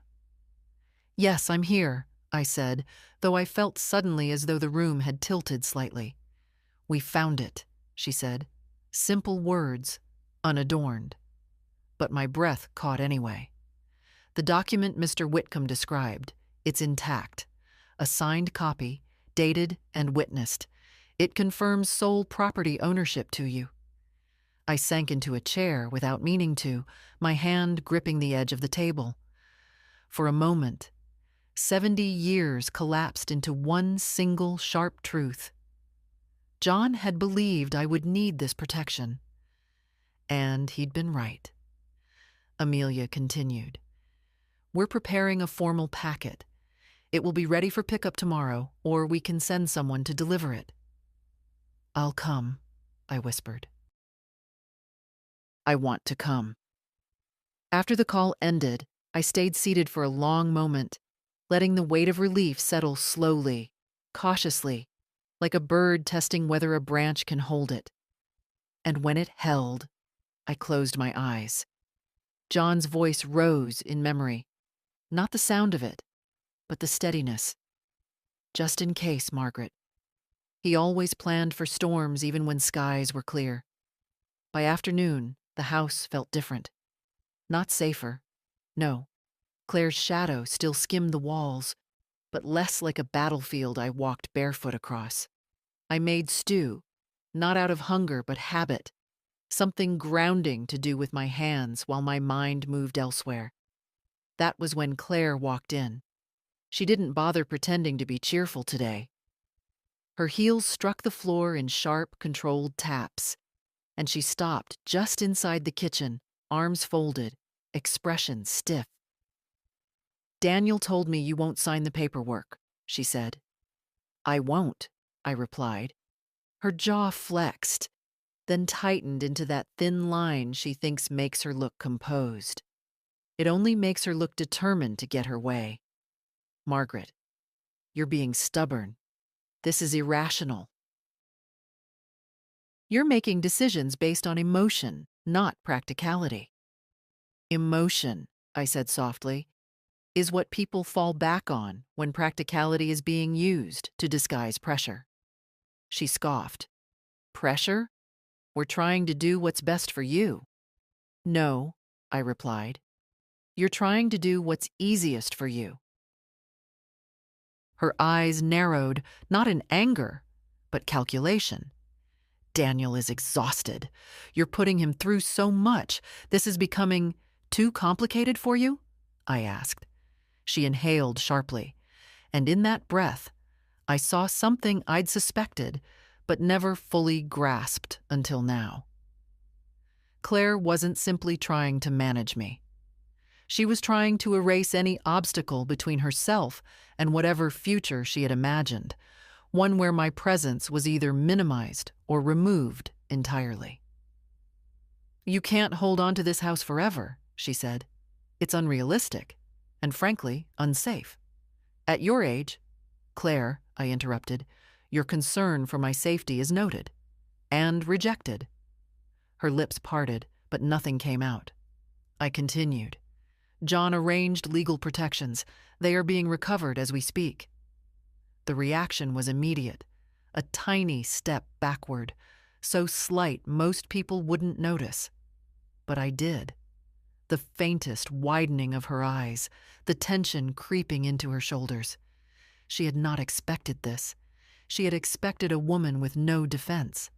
Speaker 1: Yes, I'm here, I said, though I felt suddenly as though the room had tilted slightly. We found it, she said. Simple words, unadorned. But my breath caught anyway. The document Mr. Whitcomb described, it's intact. A signed copy, dated and witnessed. It confirms sole property ownership to you. I sank into a chair without meaning to, my hand gripping the edge of the table. For a moment, 70 years collapsed into one single sharp truth. John had believed I would need this protection. And he'd been right. Amelia continued. We're preparing a formal packet. It will be ready for pickup tomorrow, or we can send someone to deliver it. I'll come, I whispered. I want to come. After the call ended, I stayed seated for a long moment, letting the weight of relief settle slowly, cautiously, like a bird testing whether a branch can hold it. And when it held, I closed my eyes. John's voice rose in memory, not the sound of it, but the steadiness. Just in case, Margaret. He always planned for storms even when skies were clear. By afternoon, the house felt different. Not safer. No. Claire's shadow still skimmed the walls, but less like a battlefield I walked barefoot across. I made stew, not out of hunger but habit, something grounding to do with my hands while my mind moved elsewhere. That was when Claire walked in. She didn't bother pretending to be cheerful today. Her heels struck the floor in sharp, controlled taps, and she stopped just inside the kitchen, arms folded, expression stiff. Daniel told me you won't sign the paperwork, she said. I won't, I replied. Her jaw flexed, then tightened into that thin line she thinks makes her look composed. It only makes her look determined to get her way. Margaret, you're being stubborn. This is irrational. You're making decisions based on emotion, not practicality. Emotion, I said softly, is what people fall back on when practicality is being used to disguise pressure. She scoffed. Pressure? We're trying to do what's best for you. No, I replied. You're trying to do what's easiest for you. Her eyes narrowed, not in anger, but calculation. Daniel is exhausted. You're putting him through so much. This is becoming too complicated for you? I asked. She inhaled sharply, and in that breath, I saw something I'd suspected, but never fully grasped until now. Claire wasn't simply trying to manage me. She was trying to erase any obstacle between herself and whatever future she had imagined, one where my presence was either minimized or removed entirely. You can't hold on to this house forever, she said. It's unrealistic, and frankly, unsafe. At your age, Claire, I interrupted, your concern for my safety is noted and rejected. Her lips parted, but nothing came out. I continued. John arranged legal protections. They are being recovered as we speak. The reaction was immediate, a tiny step backward, so slight most people wouldn't notice. But I did. The faintest widening of her eyes, the tension creeping into her shoulders. She had not expected this. She had expected a woman with no defense.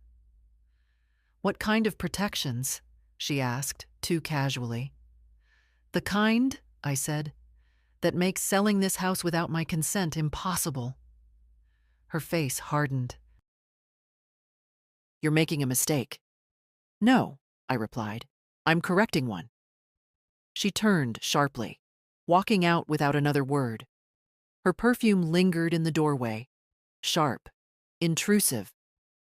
Speaker 1: What kind of protections? She asked, too casually. The kind, I said, that makes selling this house without my consent impossible. Her face hardened. You're making a mistake. No, I replied. I'm correcting one. She turned sharply, walking out without another word. Her perfume lingered in the doorway, sharp, intrusive,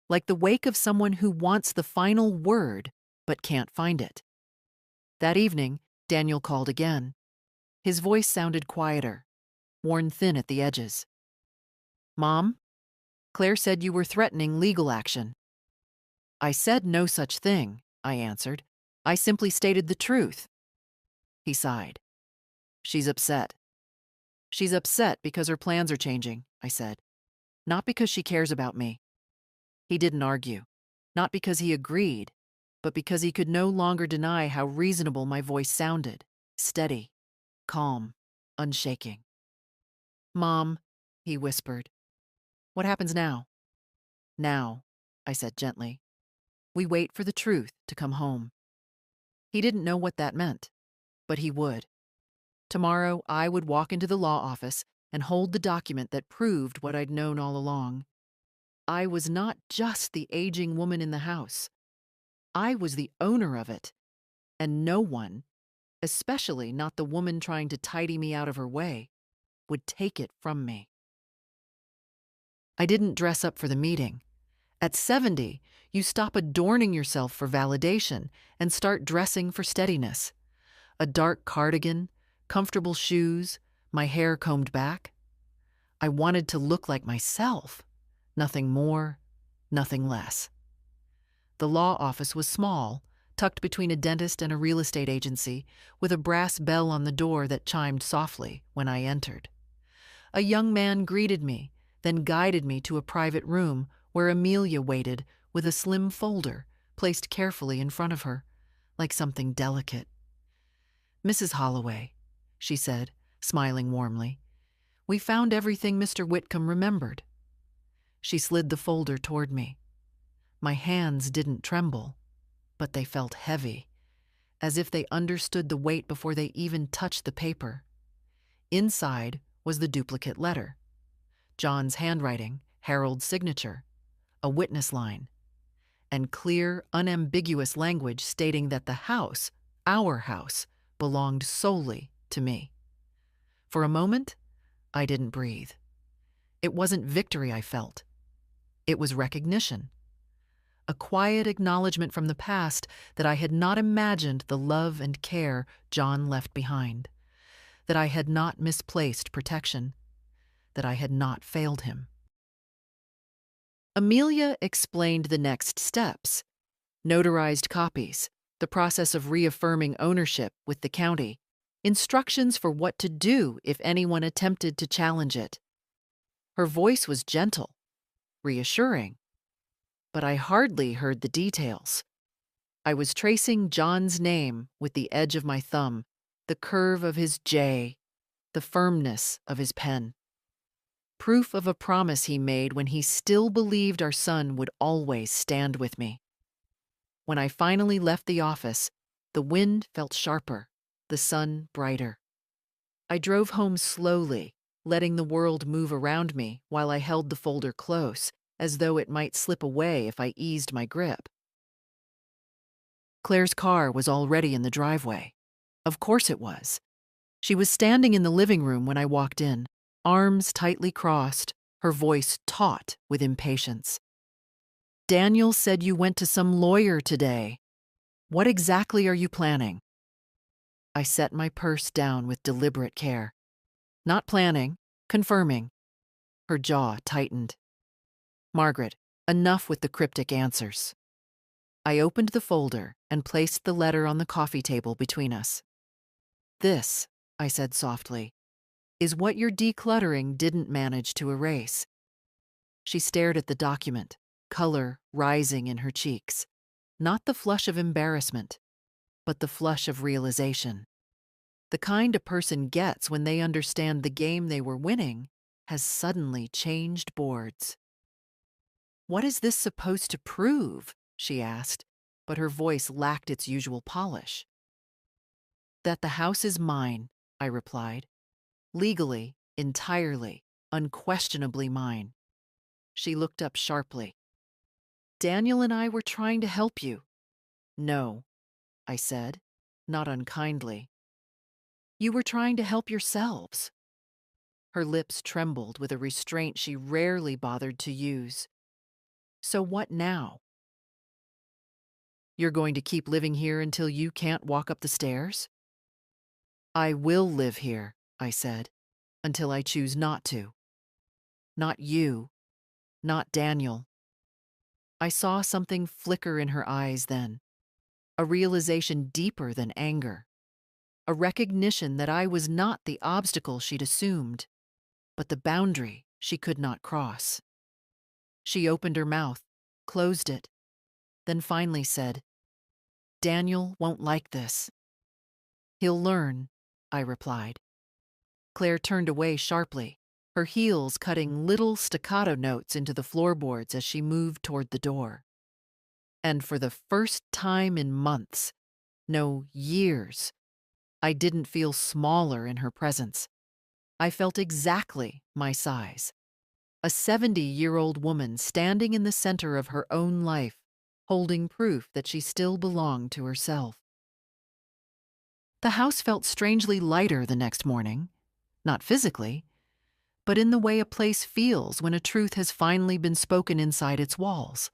Speaker 1: like the wake of someone who wants the final word but can't find it. That evening, Daniel called again. His voice sounded quieter, worn thin at the edges. Mom, Claire said you were threatening legal action. I said no such thing, I answered. I simply stated the truth. He sighed. She's upset. She's upset because her plans are changing, I said. Not because she cares about me. He didn't argue. Not because he agreed, but because he could no longer deny how reasonable my voice sounded. Steady, calm, unshaking. Mom, he whispered. What happens now? Now, I said gently. We wait for the truth to come home. He didn't know what that meant, but he would. Tomorrow, I would walk into the law office and hold the document that proved what I'd known all along. I was not just the aging woman in the house. I was the owner of it, and no one, especially not the woman trying to tidy me out of her way, would take it from me. I didn't dress up for the meeting. At 70, you stop adorning yourself for validation and start dressing for steadiness. A dark cardigan, comfortable shoes, my hair combed back. I wanted to look like myself. Nothing more, nothing less. The law office was small, tucked between a dentist and a real estate agency, with a brass bell on the door that chimed softly when I entered. A young man greeted me, then guided me to a private room where Amelia waited with a slim folder placed carefully in front of her, like something delicate. Mrs. Holloway, she said, smiling warmly, we found everything Mr. Whitcomb remembered. She slid the folder toward me. My hands didn't tremble, but they felt heavy, as if they understood the weight before they even touched the paper. Inside was the duplicate letter. John's handwriting, Harold's signature, a witness line, and clear, unambiguous language stating that the house, our house, belonged solely to me. For a moment, I didn't breathe. It wasn't victory I felt. It was recognition. A quiet acknowledgement from the past that I had not imagined the love and care John left behind, that I had not misplaced protection, that I had not failed him. Amelia explained the next steps: notarized copies, the process of reaffirming ownership with the county, instructions for what to do if anyone attempted to challenge it. Her voice was gentle, reassuring, but I hardly heard the details. I was tracing John's name with the edge of my thumb, the curve of his J, the firmness of his pen. Proof of a promise he made when he still believed our son would always stand with me. When I finally left the office, the wind felt sharper, the sun brighter. I drove home slowly, letting the world move around me while I held the folder close, as though it might slip away if I eased my grip. Claire's car was already in the driveway. Of course it was. She was standing in the living room when I walked in, arms tightly crossed, her voice taut with impatience. Daniel said you went to some lawyer today. What exactly are you planning? I set my purse down with deliberate care. Not planning, confirming. Her jaw tightened. Margaret, enough with the cryptic answers. I opened the folder and placed the letter on the coffee table between us. This, I said softly, is what your decluttering didn't manage to erase. She stared at the document, color rising in her cheeks. Not the flush of embarrassment, but the flush of realization. The kind a person gets when they understand the game they were winning has suddenly changed boards. What is this supposed to prove? She asked, but her voice lacked its usual polish. "That the house is mine," I replied. "Legally, entirely, unquestionably mine." She looked up sharply. "Daniel and I were trying to help you." "No," I said, not unkindly. "You were trying to help yourselves." Her lips trembled with a restraint she rarely bothered to use. "So what now?" "You're going to keep living here until you can't walk up the stairs?" "I will live here," I said, "until I choose not to. Not you, not Daniel." I saw something flicker in her eyes then, a realization deeper than anger, a recognition that I was not the obstacle she'd assumed, but the boundary she could not cross. She opened her mouth, closed it, then finally said, "Daniel won't like this." "He'll learn," I replied. Claire turned away sharply, her heels cutting little staccato notes into the floorboards as she moved toward the door. And for the first time in months, no, years, I didn't feel smaller in her presence. I felt exactly my size. A 70-year-old woman standing in the center of her own life, holding proof that she still belonged to herself. The house felt strangely lighter the next morning, not physically, but in the way a place feels when a truth has finally been spoken inside its walls.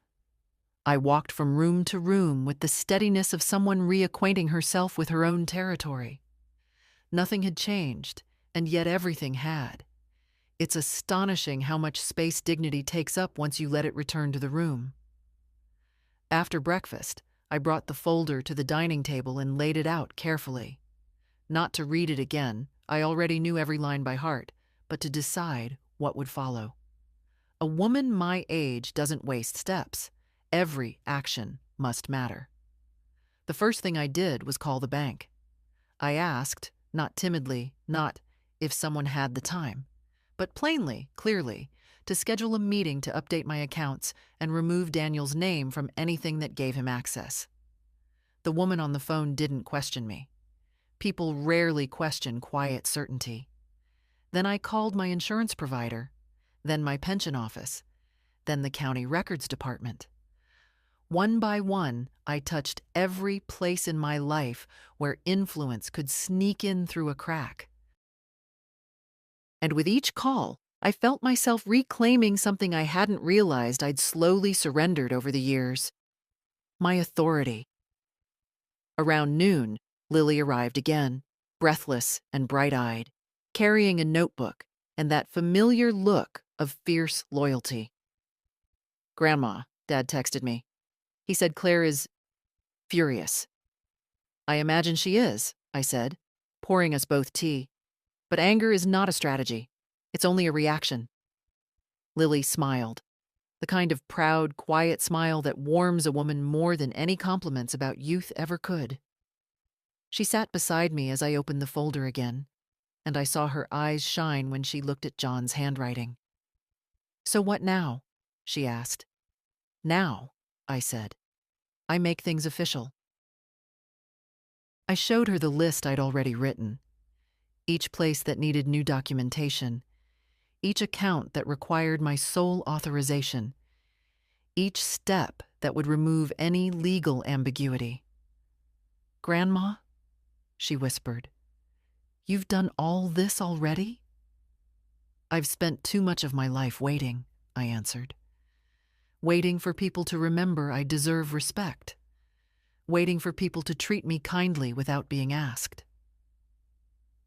Speaker 1: I walked from room to room with the steadiness of someone reacquainting herself with her own territory. Nothing had changed, and yet everything had. It's astonishing how much space dignity takes up once you let it return to the room. After breakfast, I brought the folder to the dining table and laid it out carefully. Not to read it again, I already knew every line by heart, but to decide what would follow. A woman my age doesn't waste steps. Every action must matter. The first thing I did was call the bank. I asked, not timidly, not if someone had the time, but plainly, clearly, to schedule a meeting to update my accounts and remove Daniel's name from anything that gave him access. The woman on the phone didn't question me. People rarely question quiet certainty. Then I called my insurance provider, then my pension office, then the county records department. One by one, I touched every place in my life where influence could sneak in through a crack. And with each call, I felt myself reclaiming something I hadn't realized I'd slowly surrendered over the years: my authority. Around noon, Lily arrived again, breathless and bright-eyed, carrying a notebook and that familiar look of fierce loyalty. "Grandma," Dad texted me. He said Claire is furious. "I imagine she is," I said, pouring us both tea. "But anger is not a strategy. It's only a reaction." Lily smiled, the kind of proud, quiet smile that warms a woman more than any compliments about youth ever could. She sat beside me as I opened the folder again, and I saw her eyes shine when she looked at John's handwriting. "So what now?" she asked. "Now," I said. "I make things official." I showed her the list I'd already written. Each place that needed new documentation. Each account that required my sole authorization. Each step that would remove any legal ambiguity. "Grandma," she whispered, "you've done all this already?" "I've spent too much of my life waiting," I answered. Waiting for people to remember I deserve respect. Waiting for people to treat me kindly without being asked.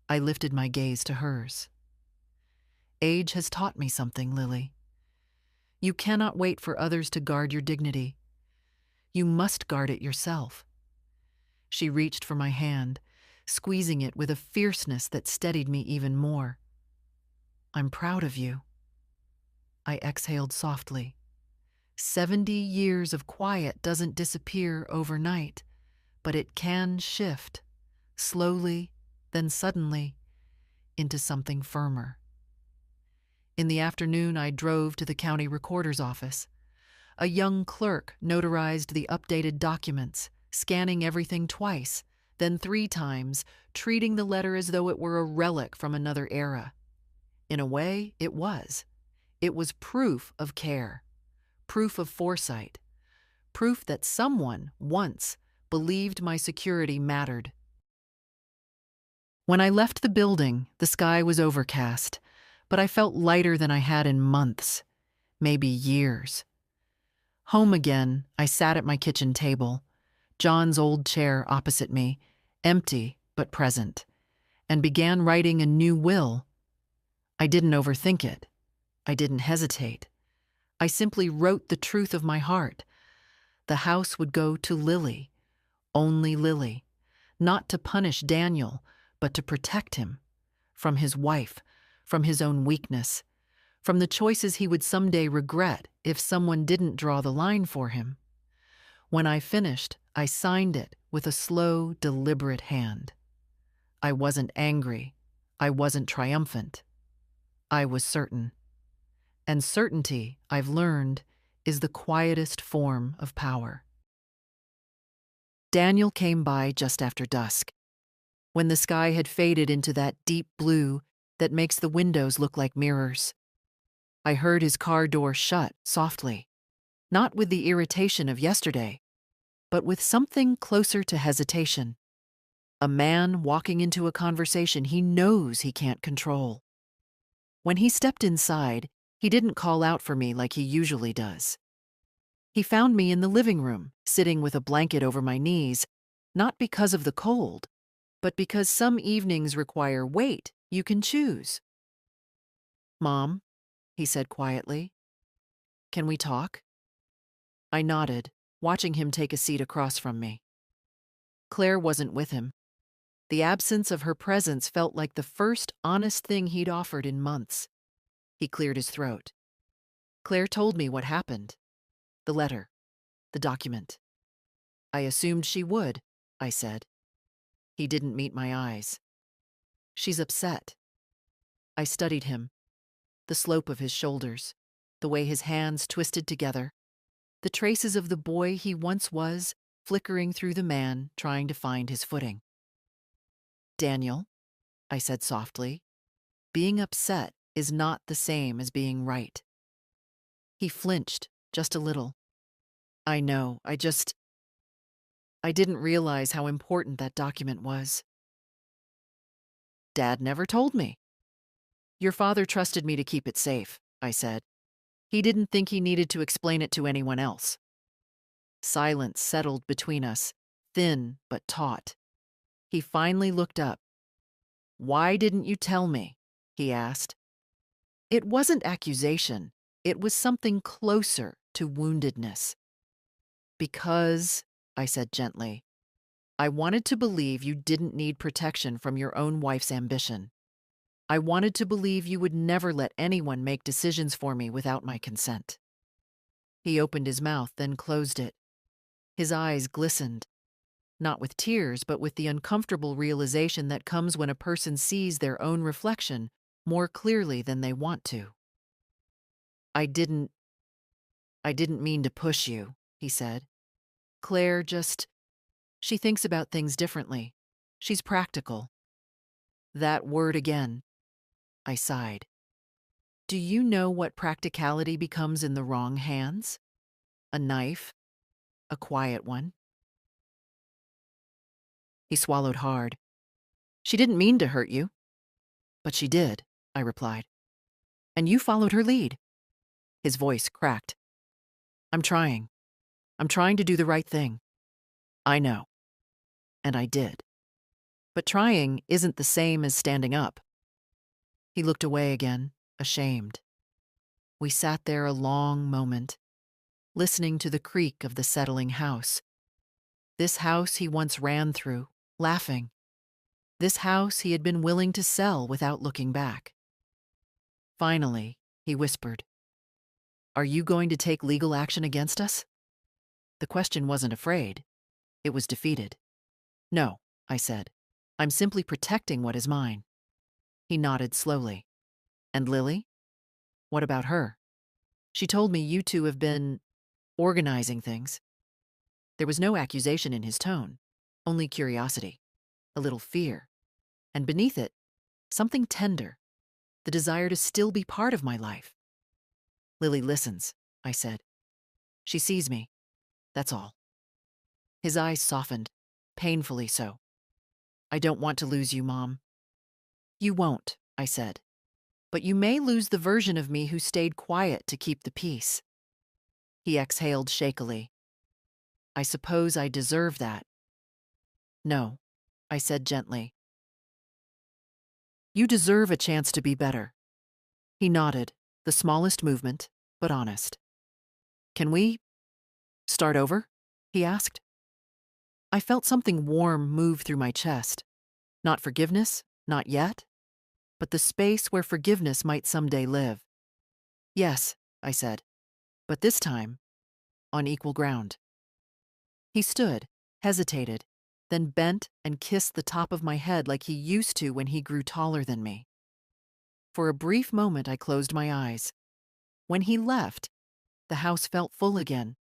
Speaker 1: I lifted my gaze to hers. "Age has taught me something, Lily. You cannot wait for others to guard your dignity. You must guard it yourself." She reached for my hand, squeezing it with a fierceness that steadied me even more. "I'm proud of you." I exhaled softly. 70 years of quiet doesn't disappear overnight, but it can shift, slowly, then suddenly, into something firmer. In the afternoon, I drove to the county recorder's office. A young clerk notarized the updated documents, scanning everything twice, then 3 times, treating the letter as though it were a relic from another era. In a way, it was. It was proof of care, proof of foresight, proof that someone, once, believed my security mattered. When I left the building, the sky was overcast, but I felt lighter than I had in months, maybe years. Home again, I sat at my kitchen table, John's old chair opposite me, empty but present, and began writing a new will. I didn't overthink it. I didn't hesitate. I simply wrote the truth of my heart. The house would go to Lily, only Lily, not to punish Daniel, but to protect him, from his wife, from his own weakness, from the choices he would someday regret if someone didn't draw the line for him. When I finished, I signed it with a slow, deliberate hand. I wasn't angry. I wasn't triumphant. I was certain. And certainty, I've learned, is the quietest form of power. Daniel came by just after dusk, when the sky had faded into that deep blue that makes the windows look like mirrors. I heard his car door shut softly, not with the irritation of yesterday, but with something closer to hesitation. A man walking into a conversation he knows he can't control. When he stepped inside, he didn't call out for me like he usually does. He found me in the living room, sitting with a blanket over my knees, not because of the cold, but because some evenings require weight you can choose. "Mom," he said quietly, "can we talk?" I nodded, watching him take a seat across from me. Claire wasn't with him. The absence of her presence felt like the first honest thing he'd offered in months. He cleared his throat. "Claire told me what happened. The letter. The document." "I assumed she would," I said. He didn't meet my eyes. "She's upset." I studied him, the slope of his shoulders, the way his hands twisted together, the traces of the boy he once was flickering through the man trying to find his footing. "Daniel," I said softly, "being upset is not the same as being right." He flinched just a little. "I know, I didn't realize how important that document was." "Dad never told me." "Your father trusted me to keep it safe," I said. "He didn't think he needed to explain it to anyone else." Silence settled between us, thin but taut. He finally looked up. "Why didn't you tell me?" he asked. It wasn't accusation. It was something closer to woundedness. "Because," I said gently, "I wanted to believe you didn't need protection from your own wife's ambition. I wanted to believe you would never let anyone make decisions for me without my consent." He opened his mouth, then closed it. His eyes glistened, not with tears, but with the uncomfortable realization that comes when a person sees their own reflection more clearly than they want to. I didn't mean to push you," he said. "Claire she thinks about things differently. She's practical." That word again. I sighed. "Do you know what practicality becomes in the wrong hands? A knife, a quiet one." He swallowed hard. "She didn't mean to hurt you." "But she did," I replied. "And you followed her lead." His voice cracked. I'm trying to do the right thing." "I know." And I did. But trying isn't the same as standing up. He looked away again, ashamed. We sat there a long moment, listening to the creak of the settling house. This house he once ran through, laughing. This house he had been willing to sell without looking back. Finally, he whispered, "Are you going to take legal action against us?" The question wasn't afraid. It was defeated. "No," I said. "I'm simply protecting what is mine." He nodded slowly. "And Lily? What about her? She told me you two have been, organizing things. There was no accusation in his tone, only curiosity, a little fear, and beneath it, something tender, the desire to still be part of my life. Lily listens, I said. She sees me, that's all. His eyes softened, painfully so. I don't want to lose you, Mom. You won't, I said. But you may lose the version of me who stayed quiet to keep the peace. He exhaled shakily. I suppose I deserve that. No, I said gently. You deserve a chance to be better. He nodded, the smallest movement, but honest. Can we start over? He asked. I felt something warm move through my chest. Not forgiveness, not yet, but the space where forgiveness might someday live. Yes, I said, but this time, on equal ground. He stood, hesitated, then bent and kissed the top of my head like he used to when he grew taller than me. For a brief moment, I closed my eyes. When he left, the house felt full again.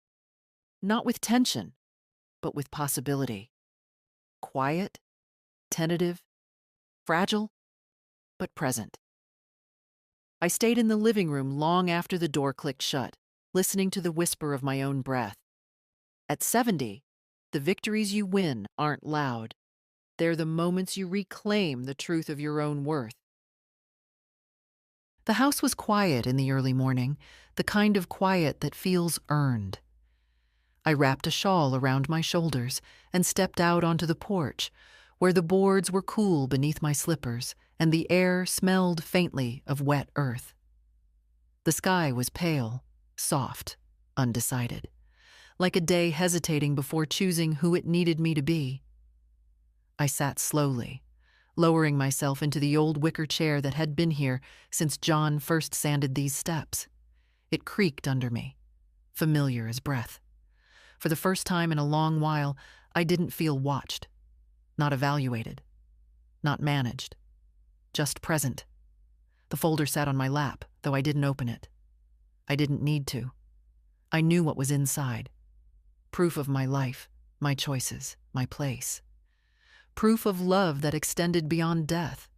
Speaker 1: Not with tension, but with possibility. Quiet, tentative, fragile, but present. I stayed in the living room long after the door clicked shut, listening to the whisper of my own breath. At 70, the victories you win aren't loud. They're the moments you reclaim the truth of your own worth. The house was quiet in the early morning, the kind of quiet that feels earned. I wrapped a shawl around my shoulders and stepped out onto the porch, where the boards were cool beneath my slippers and the air smelled faintly of wet earth. The sky was pale, soft, undecided, like a day hesitating before choosing who it needed me to be. I sat slowly, lowering myself into the old wicker chair that had been here since John first sanded these steps. It creaked under me, familiar as breath. For the first time in a long while, I didn't feel watched, not evaluated, not managed, just present. The folder sat on my lap, though I didn't open it. I didn't need to. I knew what was inside. Proof of my life, my choices, my place. Proof of love that extended beyond death.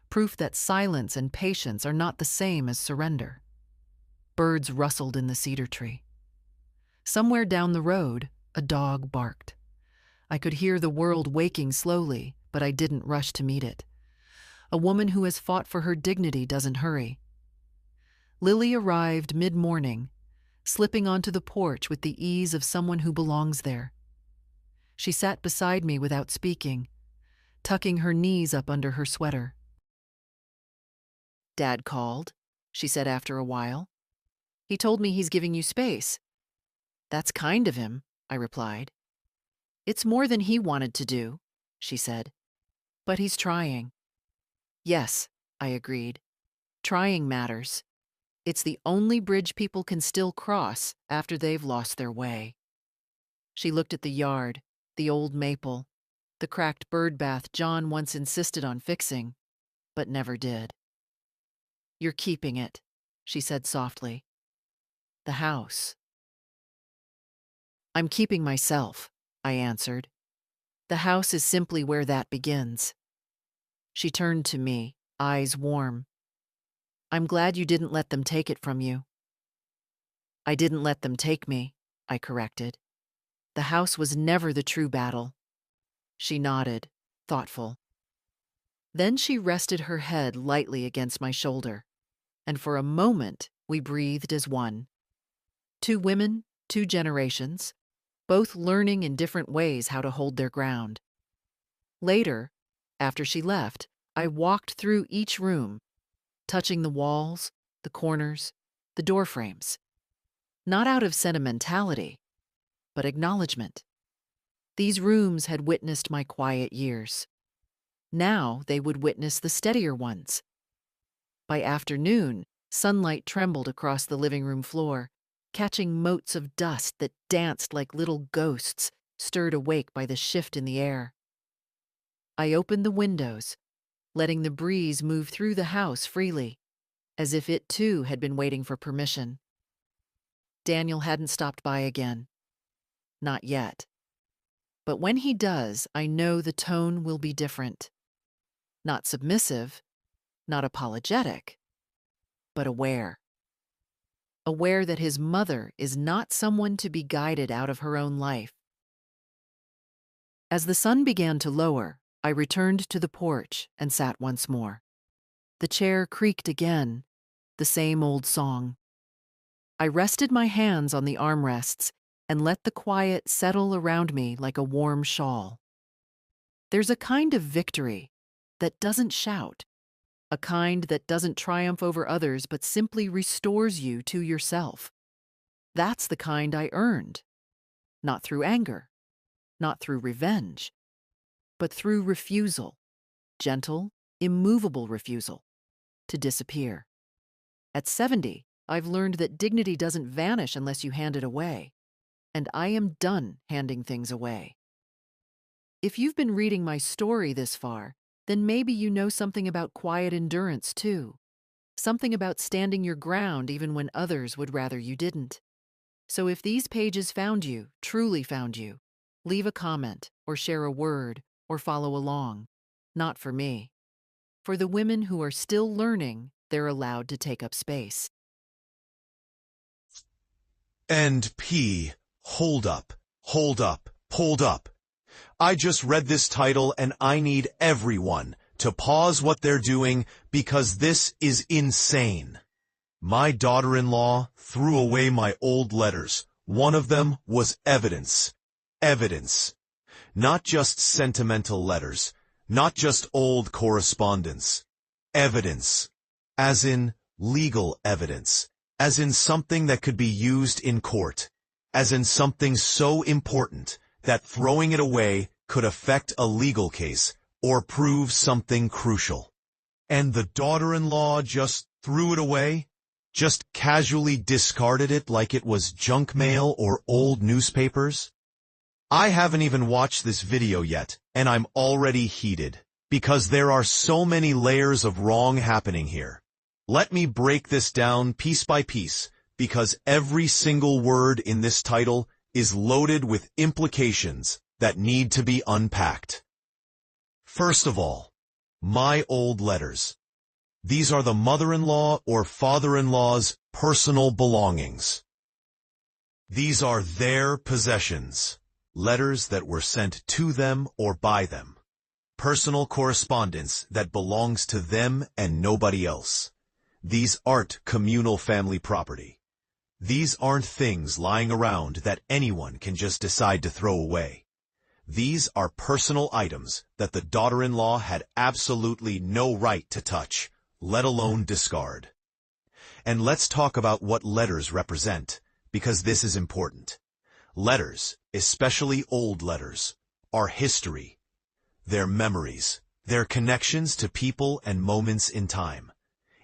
Speaker 1: Proof that silence and patience are not the same as surrender. Birds rustled in the cedar tree. Somewhere down the road, a dog barked. I could hear the world waking slowly, but I didn't rush to meet it. A woman who has fought for her dignity doesn't hurry. Lily arrived mid-morning, slipping onto the porch with the ease of someone who belongs there. She sat beside me without speaking, tucking her knees up under her sweater. Dad called, she said after a while. He told me he's giving you space. That's kind of him, I replied. It's more than he wanted to do, she said. But he's trying. Yes, I agreed. Trying matters. It's the only bridge people can still cross after they've lost their way. She looked at the yard, the old maple, the cracked bird bath John once insisted on fixing, but never did. You're keeping it, she said softly. The house. I'm keeping myself, I answered. The house is simply where that begins. She turned to me, eyes warm. I'm glad you didn't let them take it from you. I didn't let them take me, I corrected. The house was never the true battle. She nodded, thoughtful. Then she rested her head lightly against my shoulder, and for a moment we breathed as one. Two women, two generations, both learning in different ways how to hold their ground. Later, after she left, I walked through each room, touching the walls, the corners, the door frames. Not out of sentimentality, but acknowledgement. These rooms had witnessed my quiet years. Now they would witness the steadier ones. By afternoon, sunlight trembled across the living room floor, catching motes of dust that danced like little ghosts, stirred awake by the shift in the air. I opened the windows, letting the breeze move through the house freely, as if it too had been waiting for permission. Daniel hadn't stopped by again. Not yet. But when he does, I know the tone will be different. Not submissive, not apologetic, but aware. Aware that his mother is not someone to be guided out of her own life. As the sun began to lower, I returned to the porch and sat once more. The chair creaked again, the same old song. I rested my hands on the armrests and let the quiet settle around me like a warm shawl. There's a kind of victory that doesn't shout, a kind that doesn't triumph over others but simply restores you to yourself. That's the kind I earned, not through anger, not through revenge, but through refusal, gentle, immovable refusal, to disappear. At 70, I've learned that dignity doesn't vanish unless you hand it away, and I am done handing things away. If you've been reading my story this far, then maybe you know something about quiet endurance too, something about standing your ground even when others would rather you didn't. So if these pages found you, truly found you, leave a comment or share a word or follow along. Not for me. For the women who are still learning, they're allowed to take up space.
Speaker 2: And P. Hold up, hold up, hold up. I just read this title and I need everyone to pause what they're doing because this is insane. My daughter-in-law threw away my old letters. One of them was evidence. Evidence. Not just sentimental letters. Not just old correspondence. Evidence. As in legal evidence. As in something that could be used in court. As in something so important that throwing it away could affect a legal case or prove something crucial. And the daughter-in-law just threw it away? Just casually discarded it like it was junk mail or old newspapers? I haven't even watched this video yet, and I'm already heated, because there are so many layers of wrong happening here. Let me break this down piece by piece, because every single word in this title is loaded with implications that need to be unpacked. First of all, my old letters. These are the mother-in-law or father-in-law's personal belongings. These are their possessions, letters that were sent to them or by them, personal correspondence that belongs to them and nobody else. These aren't communal family property. These aren't things lying around that anyone can just decide to throw away. These are personal items that the daughter-in-law had absolutely no right to touch, let alone discard. And let's talk about what letters represent, because this is important. Letters, especially old letters, are history. They're memories. They're connections to people and moments in time.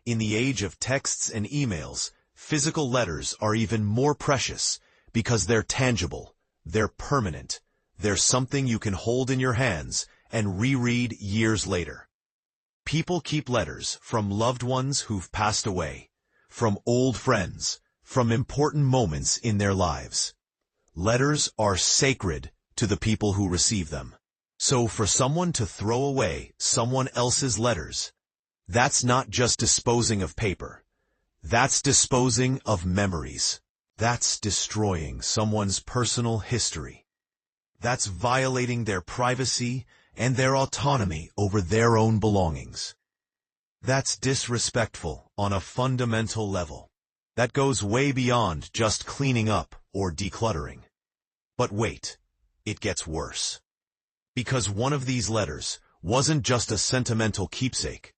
Speaker 2: In the age of texts and emails, physical letters are even more precious because they're tangible, they're permanent, they're something you can hold in your hands and reread years later. People keep letters from loved ones who've passed away, from old friends, from important moments in their lives. Letters are sacred to the people who receive them. So for someone to throw away someone else's letters, that's not just disposing of paper. That's disposing of memories. That's destroying someone's personal history. That's violating their privacy and their autonomy over their own belongings. That's disrespectful on a fundamental level. That goes way beyond just cleaning up or decluttering. But wait, it gets worse. Because one of these letters wasn't just a sentimental keepsake.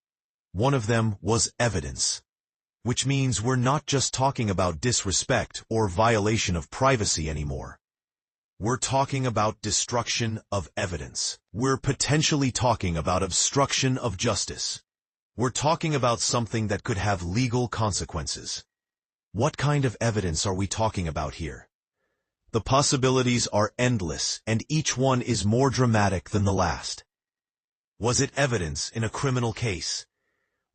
Speaker 2: One of them was evidence. Which means we're not just talking about disrespect or violation of privacy anymore. We're talking about destruction of evidence. We're potentially talking about obstruction of justice. We're talking about something that could have legal consequences. What kind of evidence are we talking about here? The possibilities are endless, and each one is more dramatic than the last. Was it evidence in a criminal case?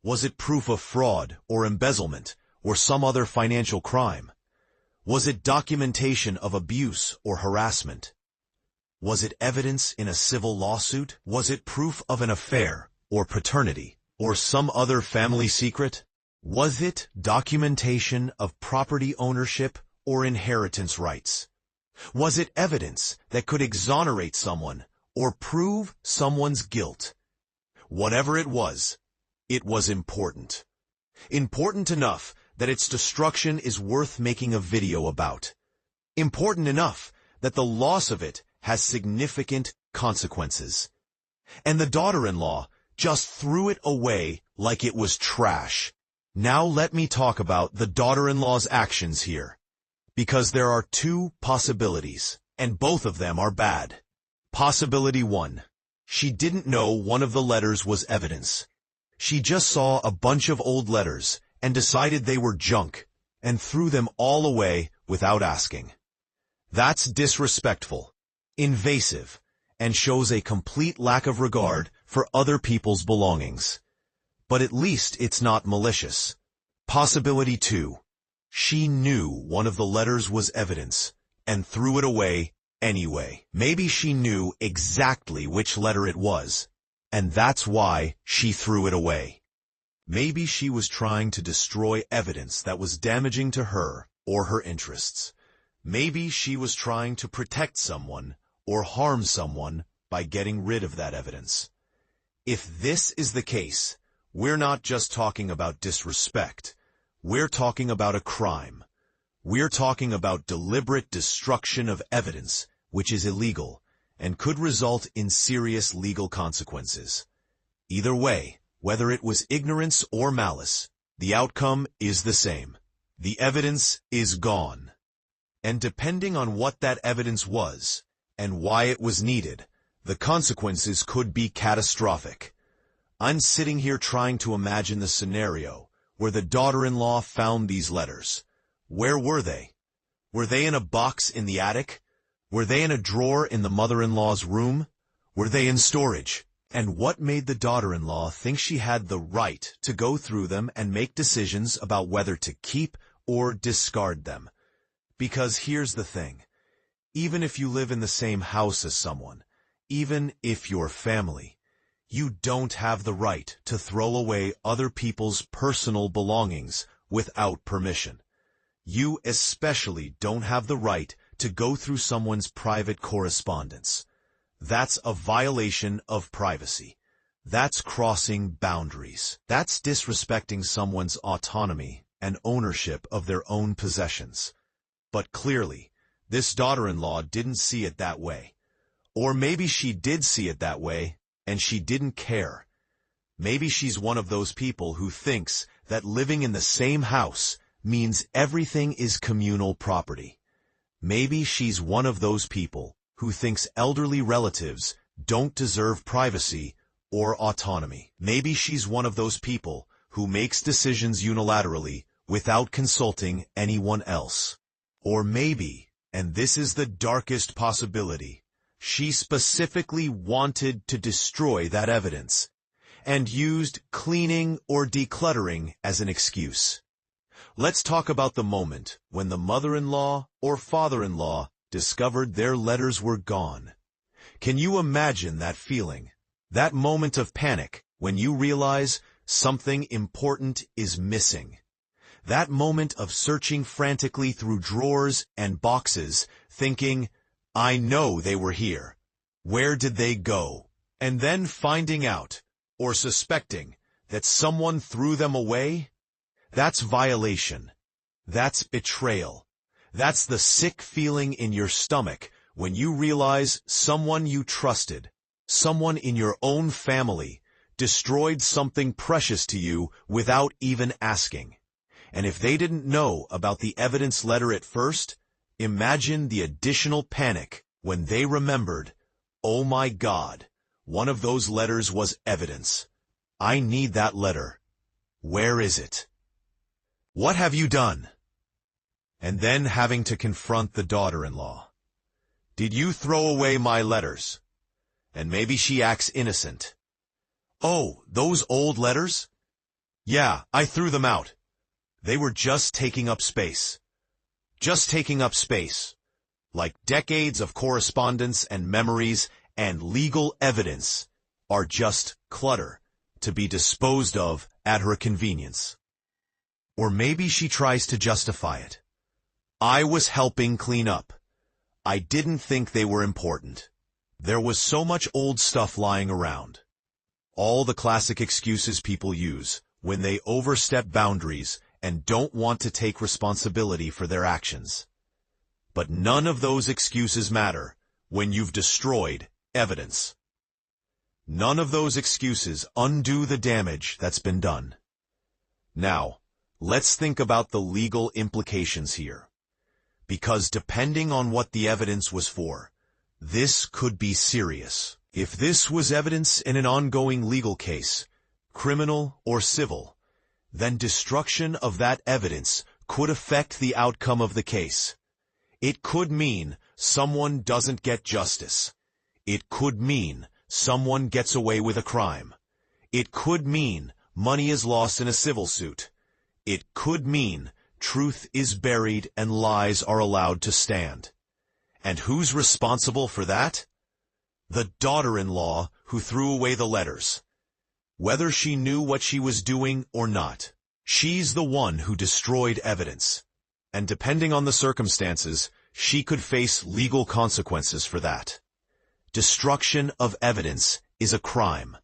Speaker 2: Was it proof of fraud or embezzlement or some other financial crime? Was it documentation of abuse or harassment? Was it evidence in a civil lawsuit? Was it proof of an affair or paternity or some other family secret? Was it documentation of property ownership or inheritance rights? Was it evidence that could exonerate someone or prove someone's guilt? Whatever it was important. Important enough that its destruction is worth making a video about. Important enough that the loss of it has significant consequences. And the daughter-in-law just threw it away like it was trash. Now let me talk about the daughter-in-law's actions here. Because there are two possibilities, and both of them are bad. Possibility 1. She didn't know one of the letters was evidence. She just saw a bunch of old letters and decided they were junk, and threw them all away without asking. That's disrespectful, invasive, and shows a complete lack of regard for other people's belongings. But at least it's not malicious. Possibility 2. She knew one of the letters was evidence, and threw it away anyway. Maybe she knew exactly which letter it was, and that's why she threw it away. Maybe she was trying to destroy evidence that was damaging to her or her interests. Maybe she was trying to protect someone or harm someone by getting rid of that evidence. If this is the case, we're not just talking about disrespect. We're talking about a crime. We're talking about deliberate destruction of evidence, which is illegal and could result in serious legal consequences. Either way, whether it was ignorance or malice, the outcome is the same. The evidence is gone. And depending on what that evidence was and why it was needed, the consequences could be catastrophic. I'm sitting here trying to imagine the scenario where the daughter-in-law found these letters. Where were they? Were they in a box in the attic? Were they in a drawer in the mother-in-law's room? Were they in storage? And what made the daughter-in-law think she had the right to go through them and make decisions about whether to keep or discard them? Because here's the thing. Even if you live in the same house as someone, even if you're family, you don't have the right to throw away other people's personal belongings without permission. You especially don't have the right to go through someone's private correspondence. That's a violation of privacy. That's crossing boundaries. That's disrespecting someone's autonomy and ownership of their own possessions. But clearly, this daughter-in-law didn't see it that way. Or maybe she did see it that way, and she didn't care. Maybe she's one of those people who thinks that living in the same house means everything is communal property. Maybe she's one of those people who thinks elderly relatives don't deserve privacy or autonomy. Maybe she's one of those people who makes decisions unilaterally without consulting anyone else. Or maybe, and this is the darkest possibility, she specifically wanted to destroy that evidence and used cleaning or decluttering as an excuse. Let's talk about the moment when the mother-in-law or father-in-law discovered their letters were gone. Can you imagine that feeling? That moment of panic when you realize something important is missing. That moment of searching frantically through drawers and boxes, thinking, I know they were here. Where did they go? And then finding out, or suspecting, that someone threw them away? That's violation. That's betrayal. That's the sick feeling in your stomach when you realize someone you trusted, someone in your own family, destroyed something precious to you without even asking. And if they didn't know about the evidence letter at first, imagine the additional panic when they remembered, oh my God, one of those letters was evidence. I need that letter. Where is it? What have you done? And then having to confront the daughter-in-law. Did you throw away my letters? And maybe she acts innocent. Oh, those old letters? Yeah, I threw them out. They were just taking up space. just taking up space, like decades of correspondence and memories and legal evidence are just clutter to be disposed of at her convenience. Or maybe she tries to justify it. I was helping clean up. I didn't think they were important. There was so much old stuff lying around. All the classic excuses people use when they overstep boundaries and don't want to take responsibility for their actions. But none of those excuses matter when you've destroyed evidence. None of those excuses undo the damage that's been done. Now, let's think about the legal implications here. Because depending on what the evidence was for, this could be serious. If this was evidence in an ongoing legal case, criminal or civil, then destruction of that evidence could affect the outcome of the case. It could mean someone doesn't get justice. It could mean someone gets away with a crime. It could mean money is lost in a civil suit. It could mean truth is buried and lies are allowed to stand. And who's responsible for that? The daughter-in-law who threw away the letters. Whether she knew what she was doing or not, she's the one who destroyed evidence. And depending on the circumstances, she could face legal consequences for that. Destruction of evidence is a crime.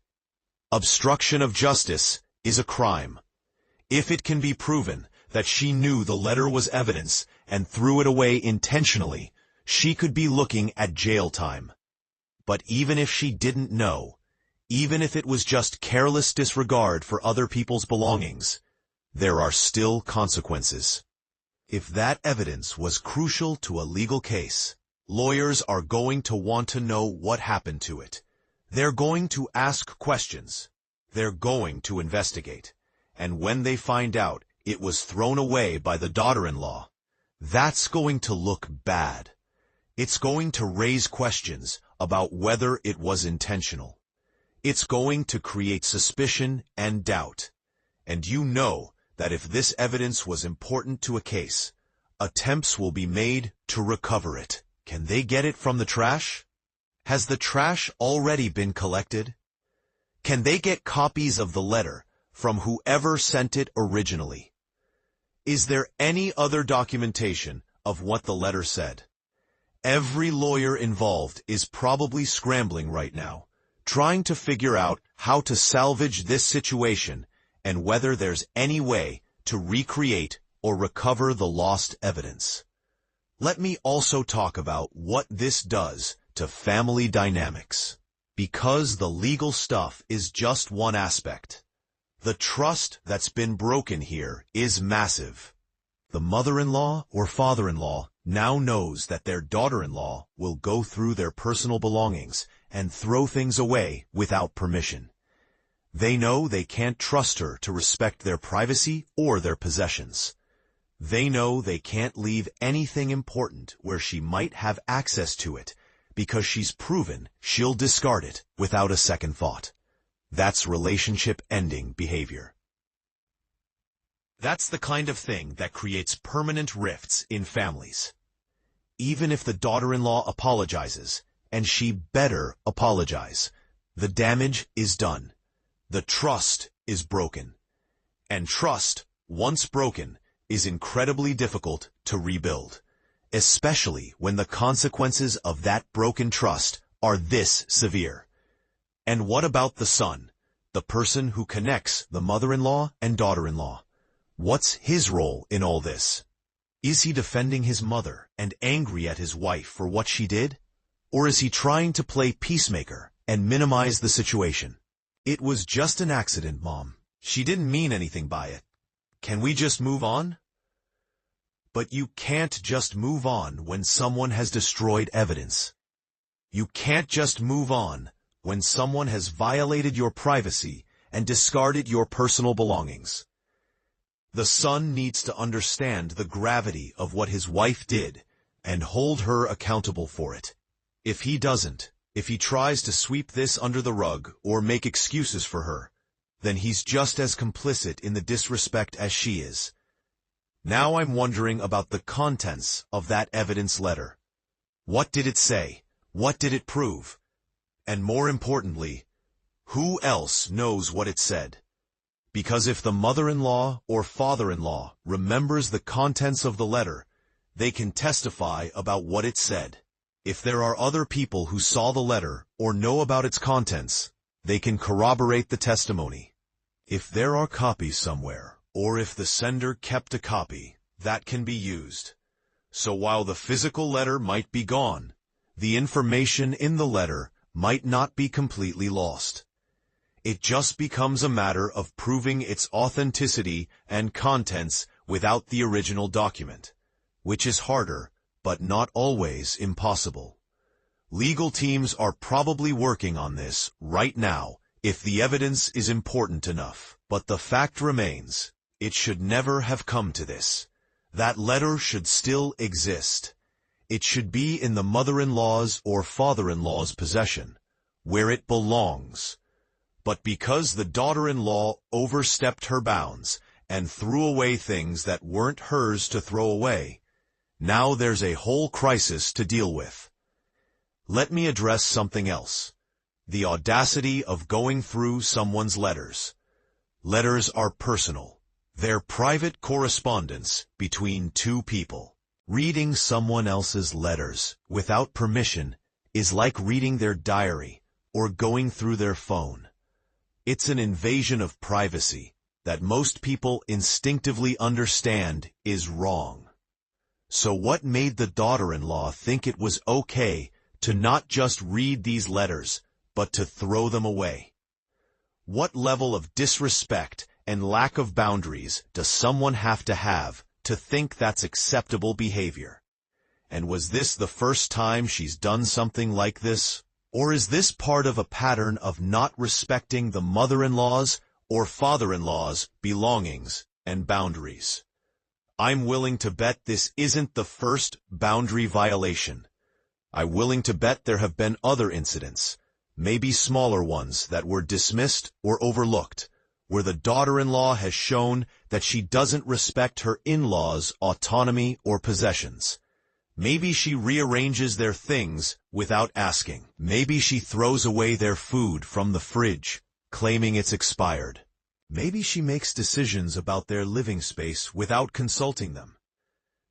Speaker 2: Obstruction of justice is a crime. If it can be proven that she knew the letter was evidence and threw it away intentionally, she could be looking at jail time. But even if she didn't know, even if it was just careless disregard for other people's belongings, there are still consequences. If that evidence was crucial to a legal case, lawyers are going to want to know what happened to it. They're going to ask questions. They're going to investigate. And when they find out it was thrown away by the daughter-in-law, that's going to look bad. It's going to raise questions about whether it was intentional. It's going to create suspicion and doubt. And you know that if this evidence was important to a case, attempts will be made to recover it. Can they get it from the trash? Has the trash already been collected? Can they get copies of the letter from whoever sent it originally? Is there any other documentation of what the letter said? Every lawyer involved is probably scrambling right now, trying to figure out how to salvage this situation and whether there's any way to recreate or recover the lost evidence. Let me also talk about what this does to family dynamics. Because the legal stuff is just one aspect. The trust that's been broken here is massive. The mother-in-law or father-in-law now knows that their daughter-in-law will go through their personal belongings and throw things away without permission. They know they can't trust her to respect their privacy or their possessions. They know they can't leave anything important where she might have access to it because she's proven she'll discard it without a second thought. That's relationship-ending behavior. That's the kind of thing that creates permanent rifts in families. Even if the daughter-in-law apologizes, and she better apologize, the damage is done. The trust is broken. And trust, once broken, is incredibly difficult to rebuild, especially when the consequences of that broken trust are this severe. And what about the son, the person who connects the mother-in-law and daughter-in-law? What's his role in all this? Is he defending his mother and angry at his wife for what she did? Or is he trying to play peacemaker and minimize the situation? It was just an accident, Mom. She didn't mean anything by it. Can we just move on? But you can't just move on when someone has destroyed evidence. You can't just move on when someone has violated your privacy and discarded your personal belongings. The son needs to understand the gravity of what his wife did and hold her accountable for it. If he doesn't, if he tries to sweep this under the rug or make excuses for her, then he's just as complicit in the disrespect as she is. Now I'm wondering about the contents of that evidence letter. What did it say? What did it prove? And more importantly, who else knows what it said? Because if the mother-in-law or father-in-law remembers the contents of the letter, they can testify about what it said. If there are other people who saw the letter or know about its contents, they can corroborate the testimony. If there are copies somewhere, or if the sender kept a copy, that can be used. So while the physical letter might be gone, the information in the letter might not be completely lost. It just becomes a matter of proving its authenticity and contents without the original document, which is harder, but not always impossible. Legal teams are probably working on this right now if the evidence is important enough. But the fact remains, it should never have come to this. That letter should still exist. It should be in the mother-in-law's or father-in-law's possession, where it belongs. But because the daughter-in-law overstepped her bounds and threw away things that weren't hers to throw away, now there's a whole crisis to deal with. Let me address something else. The audacity of going through someone's letters. Letters are personal. They're private correspondence between two people. Reading someone else's letters without permission is like reading their diary or going through their phone. It's an invasion of privacy that most people instinctively understand is wrong. So what made the daughter-in-law think it was okay to not just read these letters, but to throw them away? What level of disrespect and lack of boundaries does someone have to think that's acceptable behavior? And was this the first time she's done something like this? Or is this part of a pattern of not respecting the mother-in-law's or father-in-law's belongings and boundaries? I'm willing to bet this isn't the first boundary violation. I'm willing to bet there have been other incidents, maybe smaller ones that were dismissed or overlooked, where the daughter-in-law has shown that she doesn't respect her in-laws' autonomy or possessions. Maybe she rearranges their things without asking. Maybe she throws away their food from the fridge, claiming it's expired. Maybe she makes decisions about their living space without consulting them.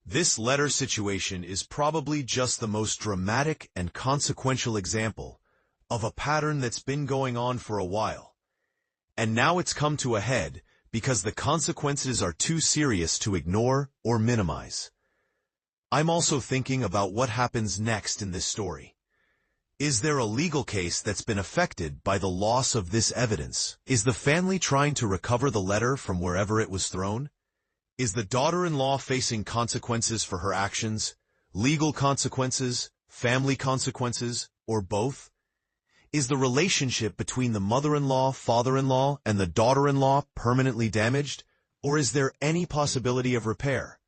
Speaker 2: This letter situation is probably just the most dramatic and consequential example of a pattern that's been going on for a while. And now it's come to a head because the consequences are too serious to ignore or minimize. I'm also thinking about what happens next in this story. Is there a legal case that's been affected by the loss of this evidence? Is the family trying to recover the letter from wherever it was thrown? Is the daughter-in-law facing consequences for her actions, legal consequences, family consequences, or both? Is the relationship between the mother-in-law, father-in-law, and the daughter-in-law permanently damaged, or is there any possibility of repair?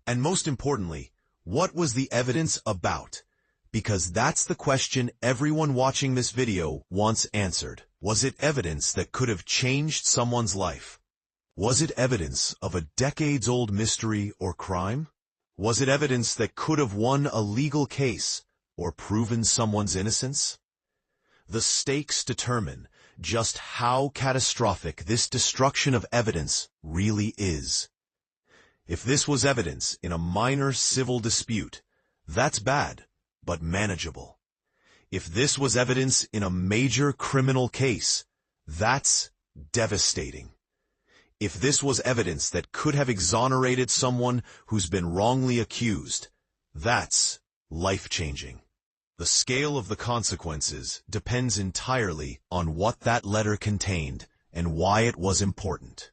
Speaker 2: And most importantly, what was the evidence about? Because that's the question everyone watching this video wants answered. Was it evidence that could have changed someone's life? Was it evidence of a decades-old mystery or crime? Was it evidence that could have won a legal case or proven someone's innocence? The stakes determine just how catastrophic this destruction of evidence really is. If this was evidence in a minor civil dispute, that's bad, but manageable. If this was evidence in a major criminal case, that's devastating. If this was evidence that could have exonerated someone who's been wrongly accused, that's life-changing. The scale of the consequences depends entirely on what that letter contained and why it was important.